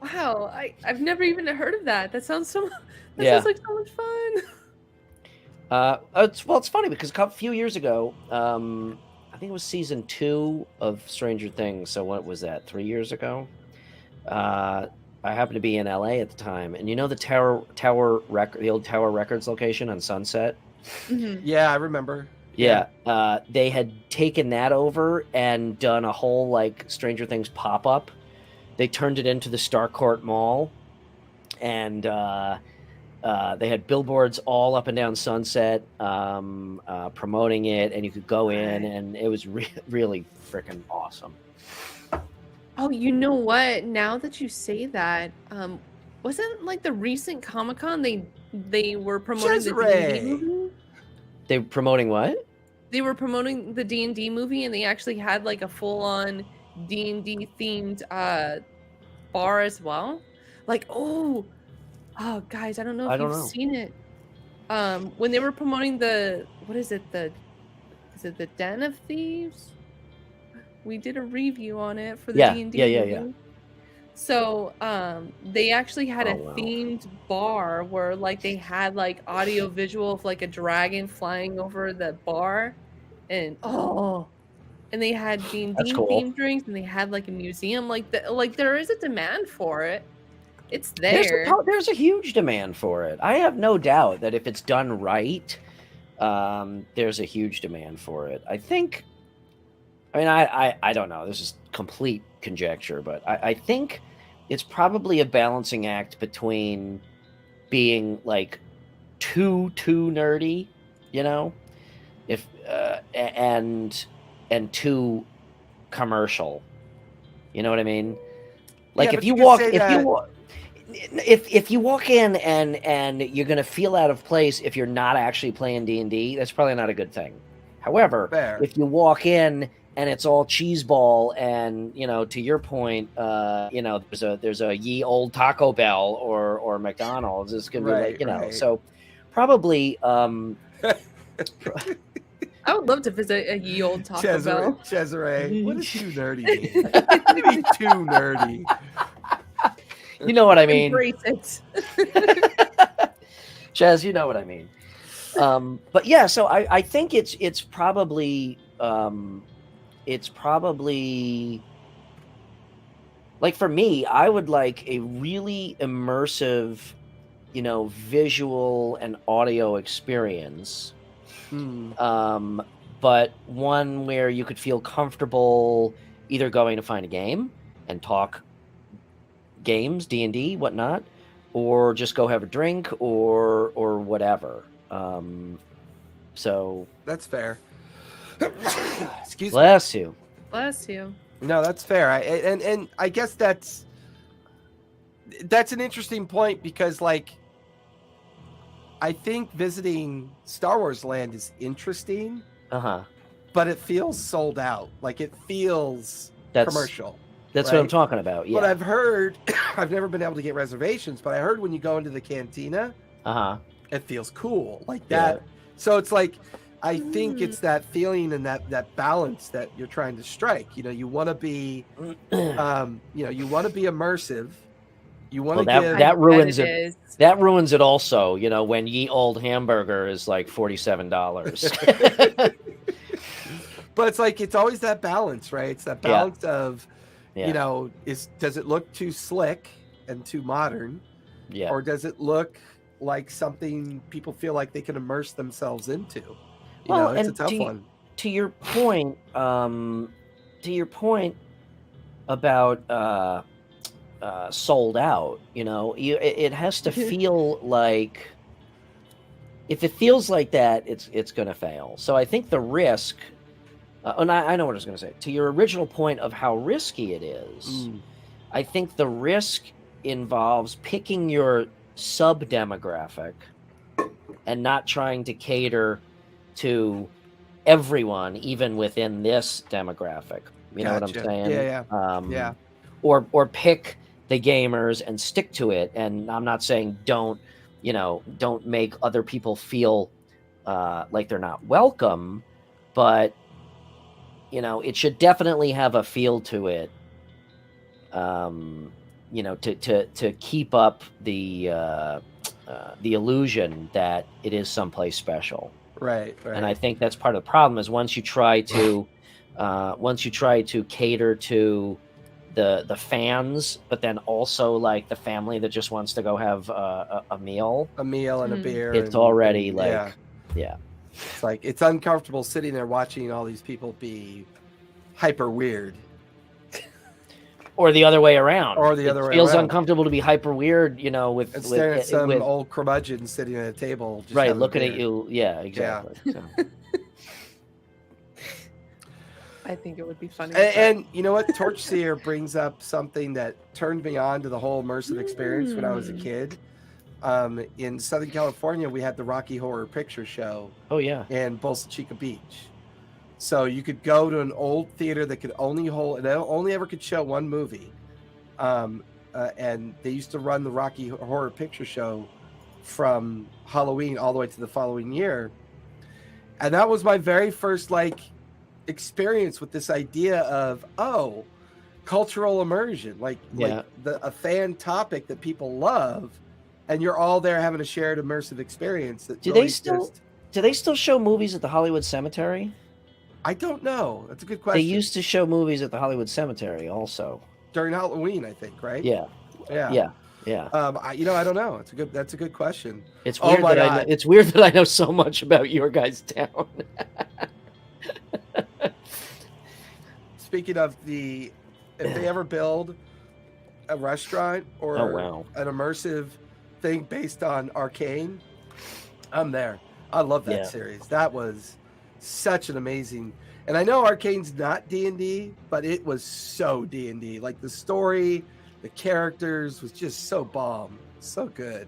Wow, I've never even heard of that. That sounds sounds like so much fun. It's funny because a few years ago, I think it was season 2 of Stranger Things. So what was that? 3 years ago? I happened to be in LA at the time, and the old Tower Records location on Sunset. Mm-hmm. Yeah, I remember. Yeah, they had taken that over and done a whole like Stranger Things pop-up. They turned it into the Starcourt Mall, and they had billboards all up and down Sunset promoting it, and you could go in, and it was really freaking awesome. Oh, you know what? Now that you say that, wasn't like the recent Comic-Con they were promoting the D&D movie? They were promoting what? They were promoting the D&D movie, and they actually had like a full-on D&D themed bar as well. Like, oh guys, I don't know if you've seen it. When they were promoting the is it the Den of Thieves? We did a review on it for the Yeah, D&D yeah. movie. So, they actually had a wow. themed bar where, like, they had, like, audio visual of, like, a dragon flying over the bar, and they had That's D&D cool. themed drinks, and they had, like, a museum. Like, there is a demand for it. It's there. There's a huge demand for it. I have no doubt that if it's done right, there's a huge demand for it. I think. I mean, I don't know. This is complete conjecture, but I think it's probably a balancing act between being like too nerdy, you know, if and too commercial. You know what I mean? Like Yeah, if but you you could walk say if you that- wa- if you walk in and you're gonna feel out of place if you're not actually playing D&D, that's probably not a good thing. However, Fair. if you walk in and it's all cheeseball and to your point, there's a ye old Taco Bell or McDonald's, it's gonna be like Right. so probably I would love to visit a ye old Taco Bell. Cesare, what does too nerdy mean? What do you mean too nerdy? you know what I mean. Embrace it. Chaz, you know what I mean. But yeah, so I think it's probably like for me, I would like a really immersive, visual and audio experience. But one where you could feel comfortable either going to find a game and talk games, D&D, whatnot, or just go have a drink or whatever. So that's fair. Excuse me. Bless you. Bless you. No, that's fair. And I guess that's an interesting point because, like, I think visiting Star Wars Land is interesting, but it feels sold out. Like, it feels commercial. That's what I'm talking about. Yeah. But I've heard, I've never been able to get reservations, but I heard when you go into the cantina, it feels cool like that. Yeah. So it's like, I think it's that feeling and that balance that you're trying to strike. You want to be, you want to be immersive. You want to give that ruins it. That ruins it also. When ye old hamburger is like $47. But it's like it's always that balance, right? It's that balance of, does it look too slick and too modern, or does it look like something people feel like they can immerse themselves into? It's a tough one. To your point, about sold out, it has to feel like, if it feels like that, it's going to fail. So I think the risk, and I know what I was going to say. To your original point of how risky it is, I think the risk involves picking your sub-demographic and not trying to cater to everyone, even within this demographic. You know what I'm saying? Yeah. Or pick the gamers and stick to it. And I'm not saying don't make other people feel like they're not welcome, but it should definitely have a feel to it. To keep up the illusion that it is someplace special. Right. And I think that's part of the problem is once you try to cater to the fans, but then also like the family that just wants to go have a meal and a beer. It's already like, it's like it's uncomfortable sitting there watching all these people be hyper weird. Or the other way around. It feels uncomfortable to be hyper weird, with staring at some old curmudgeon sitting at a table, just right, looking at you. Yeah, exactly. Yeah. So. I think it would be funny. And you know what? Torchseer brings up something that turned me on to the whole immersive experience when I was a kid. In Southern California, we had the Rocky Horror Picture Show. Oh yeah. In Bolsa Chica Beach. So you could go to an old theater that could only ever could show one movie. And they used to run the Rocky Horror Picture Show from Halloween all the way to the following year. And that was my very first like experience with this idea of cultural immersion, like a fan topic that people love, and you're all there having a shared immersive experience. That Do they still show movies at the Hollywood Cemetery? I don't know. That's a good question. They used to show movies at the Hollywood Cemetery also during Halloween, I think, right? Yeah. I don't know. That's a good question. It's weird it's weird that I know so much about your guys' town. Speaking of if they ever build a restaurant or an immersive thing based on Arcane, I'm there. I love that series. That was such an amazing, and I know Arcane's not D&D, but it was so D&D. Like the story, the characters was just so bomb, so good.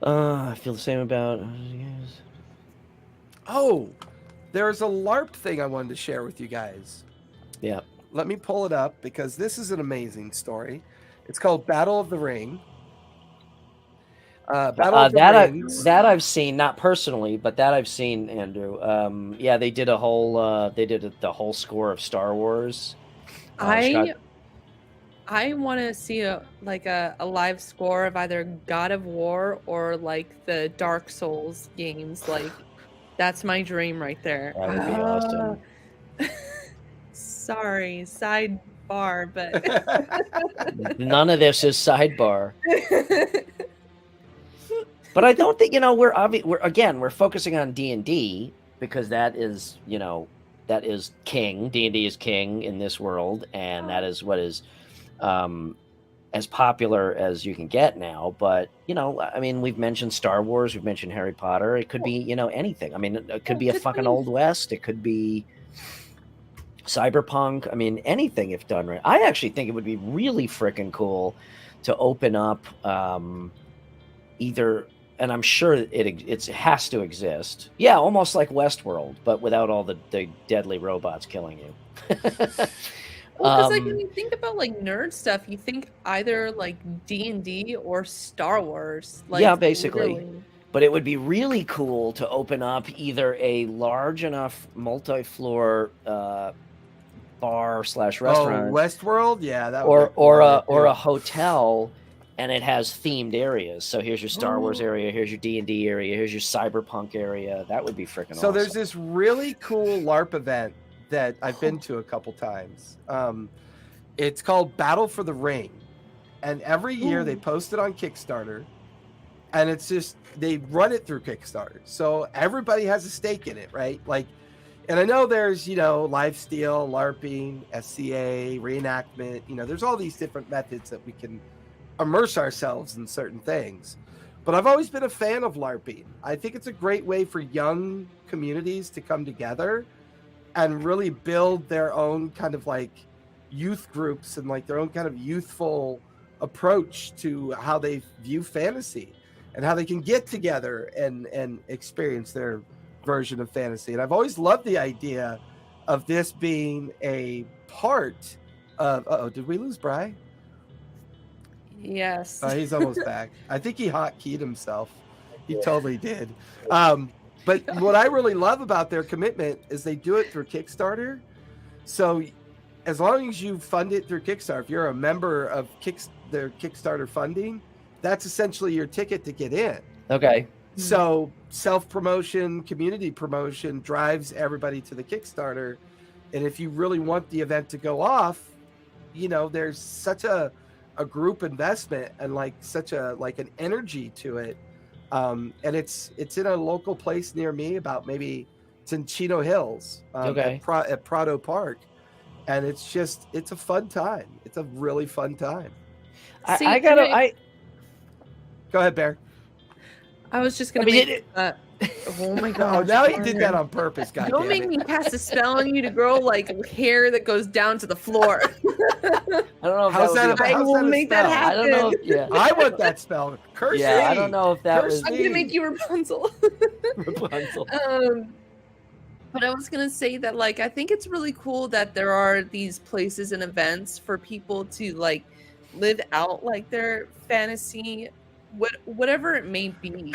I feel the same about. Oh, there's a LARP thing I wanted to share with you guys. Yeah. Let me pull it up because this is an amazing story. It's called Battle of the Ring. That I've seen, not personally, but that I've seen, Andrew. They did the whole score of Star Wars. I want to see a live score of either God of War or like the Dark Souls games. Like that's my dream right there. That would be awesome. Sorry, sidebar, but none of this is sidebar. But I don't think we're focusing on D&D because that is king. D&D is king in this world, and that is what is as popular as you can get now. But we've mentioned Star Wars, we've mentioned Harry Potter. It could be anything. I mean, it could be a fucking Old West. It could be Cyberpunk. I mean, anything if done right. I actually think it would be really freaking cool to open up either. And I'm sure it has to exist. Yeah, almost like Westworld, but without all the deadly robots killing you. Because when you think about like nerd stuff, you think either like D&D or Star Wars. Like, basically. Literally. But it would be really cool to open up either a large enough multi-floor bar/restaurant. Oh, Westworld, yeah, that would or a hotel. And it has themed areas. So here's your Star Wars area, here's your D&D area, here's your Cyberpunk area. That would be freaking awesome. So there's this really cool LARP event that I've been to a couple times. It's called Battle for the Ring. And every year they post it on Kickstarter. And it's just, they run it through Kickstarter. So everybody has a stake in it, right? Like, and I know there's, lifesteal, LARPing, SCA, reenactment. There's all these different methods that we can immerse ourselves in certain things. But I've always been a fan of LARPing. I think it's a great way for young communities to come together and really build their own kind of like youth groups and like their own kind of youthful approach to how they view fantasy and how they can get together and experience their version of fantasy. And I've always loved the idea of this being a part of, did we lose Bri? Yes. He's almost back. I think he hotkeyed himself. He totally did. But what I really love about their commitment is they do it through Kickstarter. So as long as you fund it through Kickstarter, if you're a member of their Kickstarter funding, that's essentially your ticket to get in. Okay. So self-promotion, community promotion drives everybody to the Kickstarter. And if you really want the event to go off, there's such a group investment and like such an energy to it. And it's in a local place near me it's in Chino Hills, at Prado Park. And it's a fun time. It's a really fun time. Go ahead, Bear. I was just going to oh my god! Oh, now he did that on purpose, guys. Don't make me cast a spell on you to grow like hair that goes down to the floor. I don't know if I will make that happen. I don't know. I want that spell. Curse me. I don't know if that was. I'm gonna make you Rapunzel. Rapunzel. But I was gonna say that I think it's really cool that there are these places and events for people to live out their fantasy whatever it may be,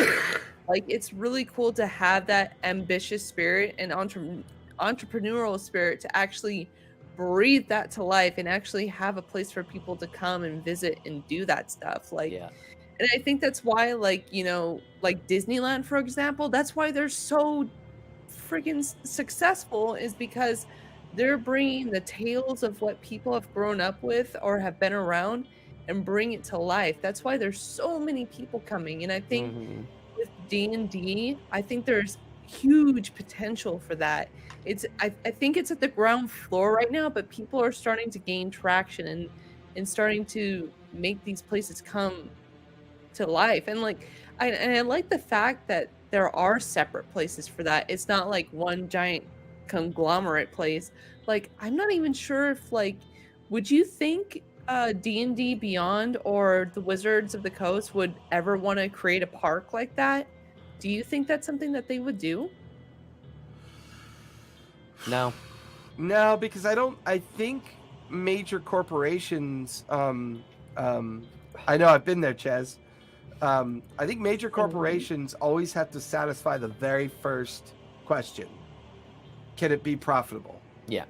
like it's really cool to have that ambitious spirit and entrepreneurial spirit to actually breathe that to life and actually have a place for people to come and visit and do that stuff. Like, Yeah. and I think that's why, like, like Disneyland, for example, that's why they're so freaking successful, is because they're bringing the tales of what people have grown up with or have been around and bring it to life. That's why there's so many people coming. And I think Mhm. with D&D, I think there's huge potential for that. I think it's at the ground floor right now, but people are starting to gain traction and starting to make these places come to life. And like I like the fact that there are separate places for that. It's not like one giant conglomerate place. Like I'm not even sure if like would you think D&D Beyond or the Wizards of the Coast would ever want to create a park like that? Do you think that's something that they would do? No. No, because I think major corporations. I know I've been there, Ches. I think major corporations always have to satisfy the very first question: can it be profitable? Yeah.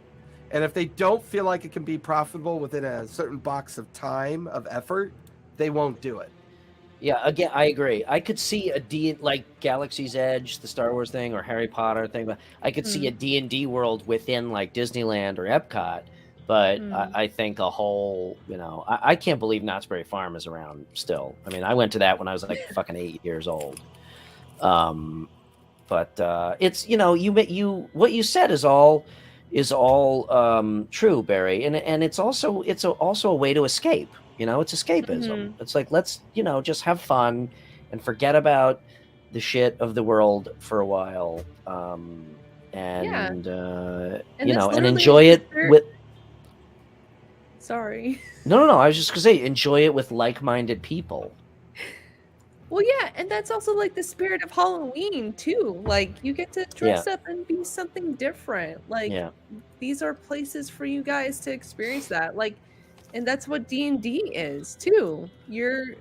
And if they don't feel like it can be profitable within a certain box of time of effort, they won't do it. Yeah, again, I agree. I could see like Galaxy's Edge, the Star Wars thing, or Harry Potter thing. But I could see a D&D world within like Disneyland or Epcot. But I think a whole, I can't believe Knott's Berry Farm is around still. I mean, I went to that when I was like fucking 8 years old. But it's you what you said is all true, Barry, and it's also a way to escape. It's escapism. It's like, let's just have fun and forget about the shit of the world for a while, and enjoy it with. Sorry. No. I was just gonna say, enjoy it with like-minded people. Well, yeah, and that's also like the spirit of Halloween too. Like you get to dress up and be something different. Like these are places for you guys to experience that. Like, and that's what D&D is too. You're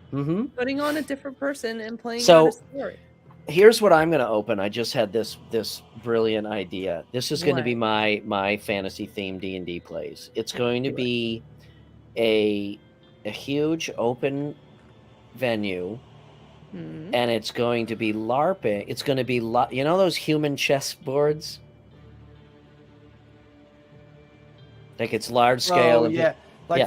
putting on a different person and playing out a story. Here's what I'm going to open. I just had this brilliant idea. This is going to be my fantasy themed D&D plays. It's going to be a huge open venue. And it's going to be LARPing. It's going to be, those human chess boards? Like it's large scale. Oh, yeah.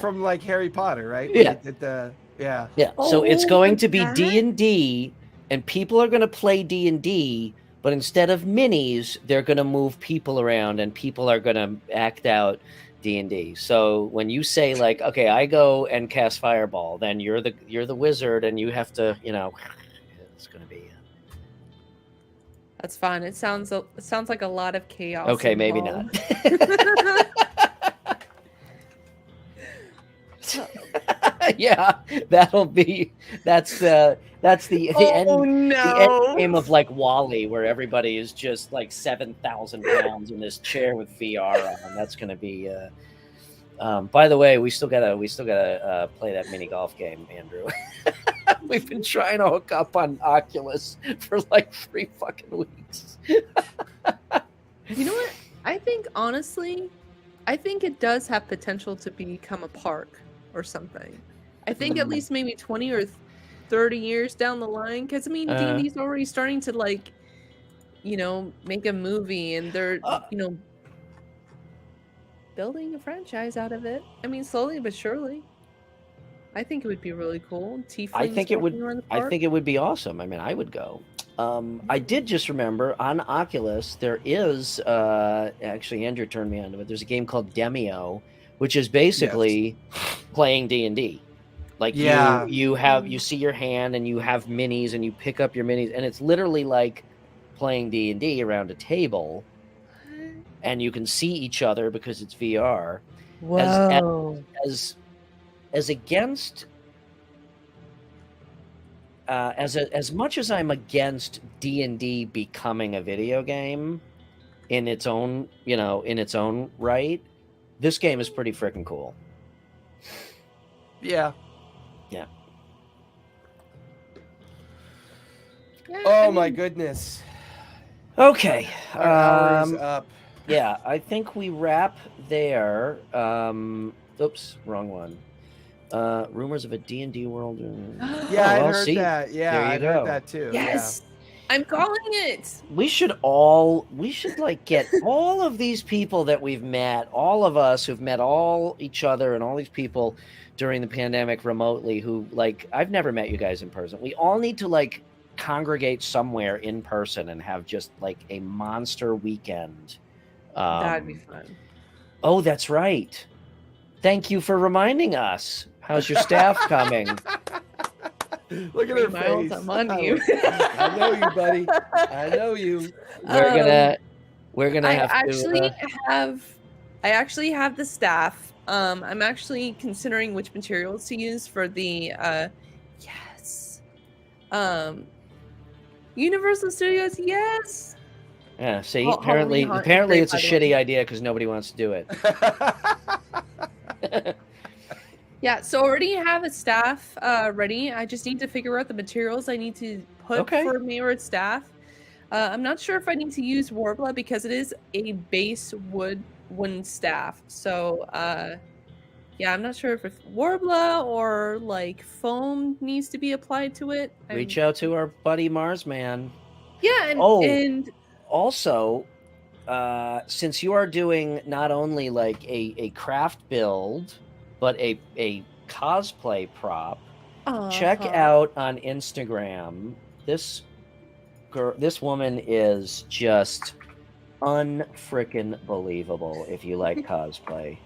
From like Harry Potter, right? Yeah. So it's going to be D&D, and people are going to play D&D, but instead of minis, they're going to move people around, and people are going to act out D&D. So when you say like, okay, I go and cast Fireball, then you're the wizard, and you have to, it's going to be. That's fun. It sounds like a lot of chaos. Okay, maybe not. Yeah, that's the end game of like WALL-E, where everybody is just like 7,000 pounds in this chair with VR on. That's going to be. By the way, we still gotta play that mini golf game, Andrew. We've been trying to hook up on Oculus for like 3 fucking weeks. You know what? I think honestly, it does have potential to become a park or something. I think at least maybe 20 or 30 years down the line, because I mean D&D's already starting to like, make a movie, and they're building a franchise out of it. I mean, slowly but surely. I think it would be really cool. I think it would be awesome. I mean, I would go. I did just remember on Oculus there is actually Andrew turned me on to it. There's a game called Demio, which is basically playing D&D. Like you see your hand and you have minis and you pick up your minis, and it's literally like playing D&D around a table, and you can see each other because it's VR. Whoa. As against as much as I'm against D&D becoming a video game in its own right, this game is pretty freaking cool. Yeah. Yeah, Oh I my mean, goodness. Okay. Our hour is up. Yeah, I think we wrap there. Oops, wrong one. Rumors of a D&D world. Yeah, I'd well, heard see, that. Yeah, there you I'd heard go. that too. yes, I'm calling it. We should like get all of these people that we've met, all of us who've met all each other and all these people during the pandemic remotely who, like, I've never met you guys in person. We all need to like congregate somewhere in person and have just like a monster weekend. That'd be fun. Oh, that's right. Thank you for reminding us. How's your staff coming? Look at her 3 miles, face. I'm on you. I know you, buddy. I know you. We're gonna I have actually to. I actually have the staff. I'm actually considering which materials to use for the yes. Universal Studios, yes. Yeah. See, Halloween Haunt is apparently, great, it's a by the way. shitty idea because nobody wants to do it. Yeah, so already have a staff ready. I just need to figure out the materials I need to put Okay. for Mayor's staff. I'm not sure if I need to use Warbler because it is a base wooden staff. So yeah, I'm not sure if it's Warbler or like foam needs to be applied to it. Reach out to our buddy Marsman. Yeah, and also, since you are doing not only like a craft build, but a cosplay prop, check out on Instagram. This woman is just unfrickin' believable if you like cosplay.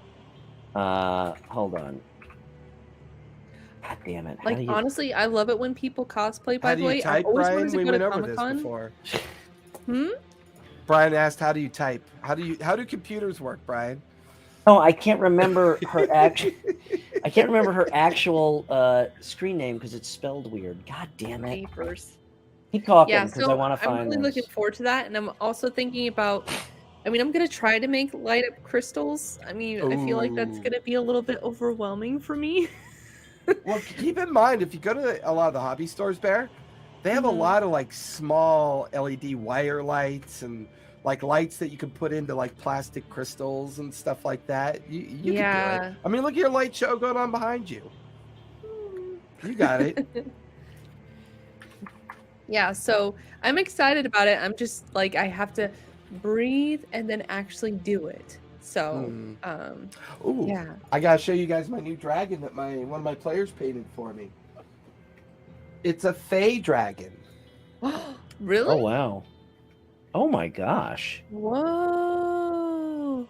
Hold on. God damn it. like honestly, I love it when people cosplay, by How the do way. you type, I've always Brian? wanted to We go went to over this Comic-Con. before. Hmm? Brian asked, "How do you type? How do computers work, Brian?" Oh, I can't remember her actual screen name because it's spelled weird. God damn it. Papers. Keep talking Yeah, because so I want to I'm find really looking this. forward to that, and I'm also thinking about. I mean, I'm gonna try to make light up crystals. I mean, I feel like that's Ooh. gonna be a little bit overwhelming for me. Well, keep in mind if you go to a lot of the hobby stores, Bear, they have a lot of like small LED wire lights and like lights that you can put into like plastic crystals and stuff like that. You can do it. I mean, look at your light show going on behind you. You got it. Yeah, so I'm excited about it. I'm just like I have to breathe and then actually do it. So, Ooh, yeah. I gotta show you guys my new dragon that one of my players painted for me. It's a fey dragon. Really? Oh wow. Oh my gosh. Whoa.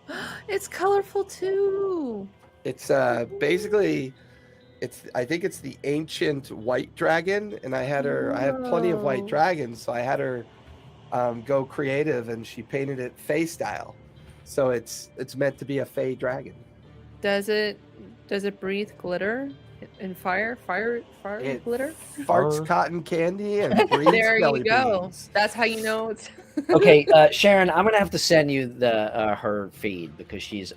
It's colorful too. It's basically I think it's the ancient white dragon, and I have plenty of white Whoa. dragons, so I had her go creative, and she painted it fey style. So it's meant to be a fey dragon. Does it breathe glitter and fire and glitter? Farts cotton candy and breathes There jelly you go. beans. That's how you know it's Okay, Sharon, I'm gonna have to send you the her feed because she's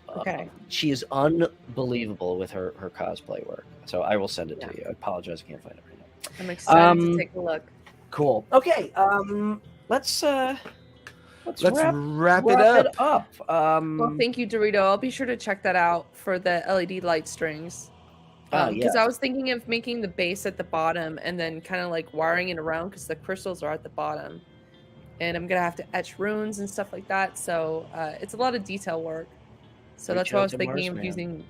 unbelievable with her cosplay work. So I will send it to you. I apologize, I can't find it right now. I'm excited to take a look. Cool. Okay, let's wrap it up. Well, thank you, Dorito. I'll be sure to check that out for the LED light strings. Because I was thinking of making the base at the bottom and then kind of like wiring it around because the crystals are at the bottom. And I'm going to have to etch runes and stuff like that. So it's a lot of detail work. So that's why I was thinking of using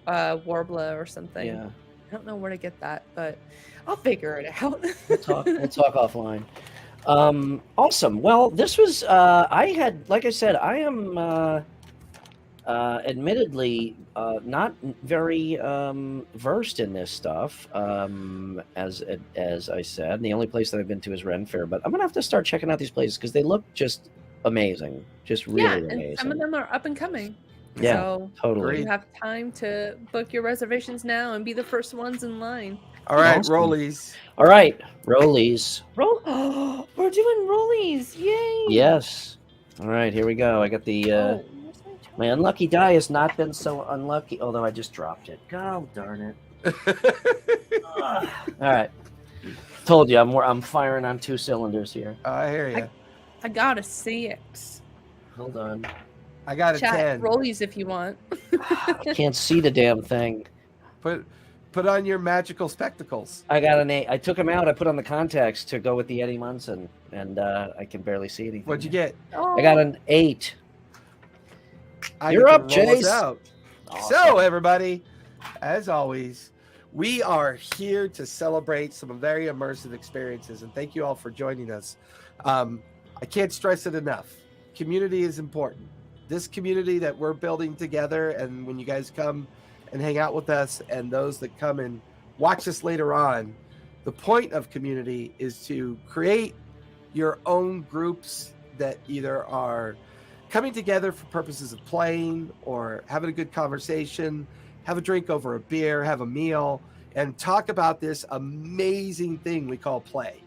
Warbler or something. Yeah. I don't know where to get that, but I'll figure it out. We'll talk offline. Awesome. Well, this was like I said, I am admittedly not very versed in this stuff, as I said. And the only place that I've been to is Ren Fair, but I'm gonna have to start checking out these places because they look just amazing, just really amazing. And some of them are up and coming. Yeah, so totally. You have time to book your reservations now and be the first ones in line. All right, Awesome. rollies. All right, rollies. We're doing rollies! Yay! Yes. All right, here we go. I got the my unlucky die has not been so unlucky, although I just dropped it. God darn it. All right. Told you, I'm firing on 2 cylinders here. I hear you. I got a 6. Hold on. I got a Chat 10. rollies if you want. I can't see the damn thing. Put on your magical spectacles. I got an 8. I took them out. I put on the contacts to go with the Eddie Munson, and I can barely see anything. What'd you get? Oh, I got an 8. I You're get to up, roll us Chase. out. Awesome. So, everybody, as always, we are here to celebrate some very immersive experiences, and thank you all for joining us. I can't stress it enough. Community is important. This community that we're building together, and when you guys come and hang out with us, and those that come and watch us later on, the point of community is to create your own groups that either are coming together for purposes of playing or having a good conversation, have a drink over a beer, have a meal, and talk about this amazing thing we call play.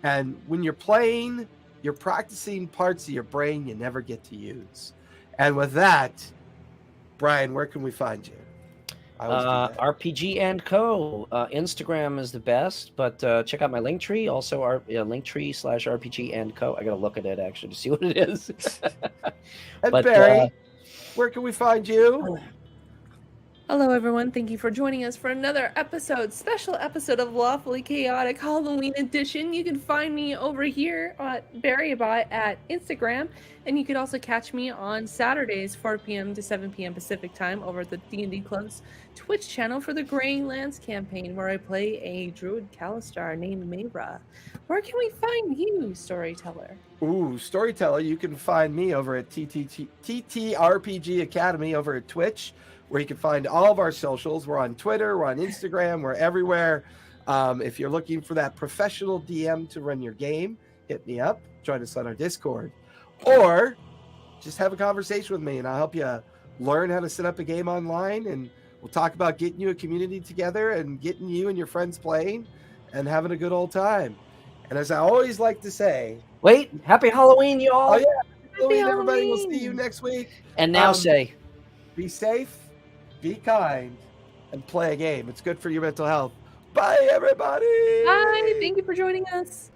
And when you're playing, you're practicing parts of your brain you never get to use. And with that, Brian, where can we find you? RPG&Co. Instagram is the best, but check out my link tree. Also, our linktree/RPG&Co. I gotta look at it actually to see what it is. And But, Barry, where can we find you? hello, everyone. Thank you for joining us for another special episode of Lawfully Chaotic Halloween Edition. You can find me over here at BarryBot at Instagram, and you can also catch me on Saturdays, 4 p.m. to 7 p.m. Pacific time over at the D&D Club's Twitch channel for the Graying Lands campaign, where I play a druid Kalistar named Mayra. Where can we find you, Storyteller? Ooh, Storyteller, you can find me over at TTRPG Academy over at Twitch, where you can find all of our socials. We're on Twitter, we're on Instagram, we're everywhere. If you're looking for that professional DM to run your game, hit me up, join us on our Discord, or just have a conversation with me and I'll help you learn how to set up a game online, and we'll talk about getting you a community together and getting you and your friends playing and having a good old time. And as I always like to say, wait, happy Halloween, y'all! oh yeah, Halloween, Happy everybody. We'll see Halloween. you next week. And now Um, say, Be safe, be kind, and play a game. It's good for your mental health. Bye, everybody. Bye. Thank you for joining us.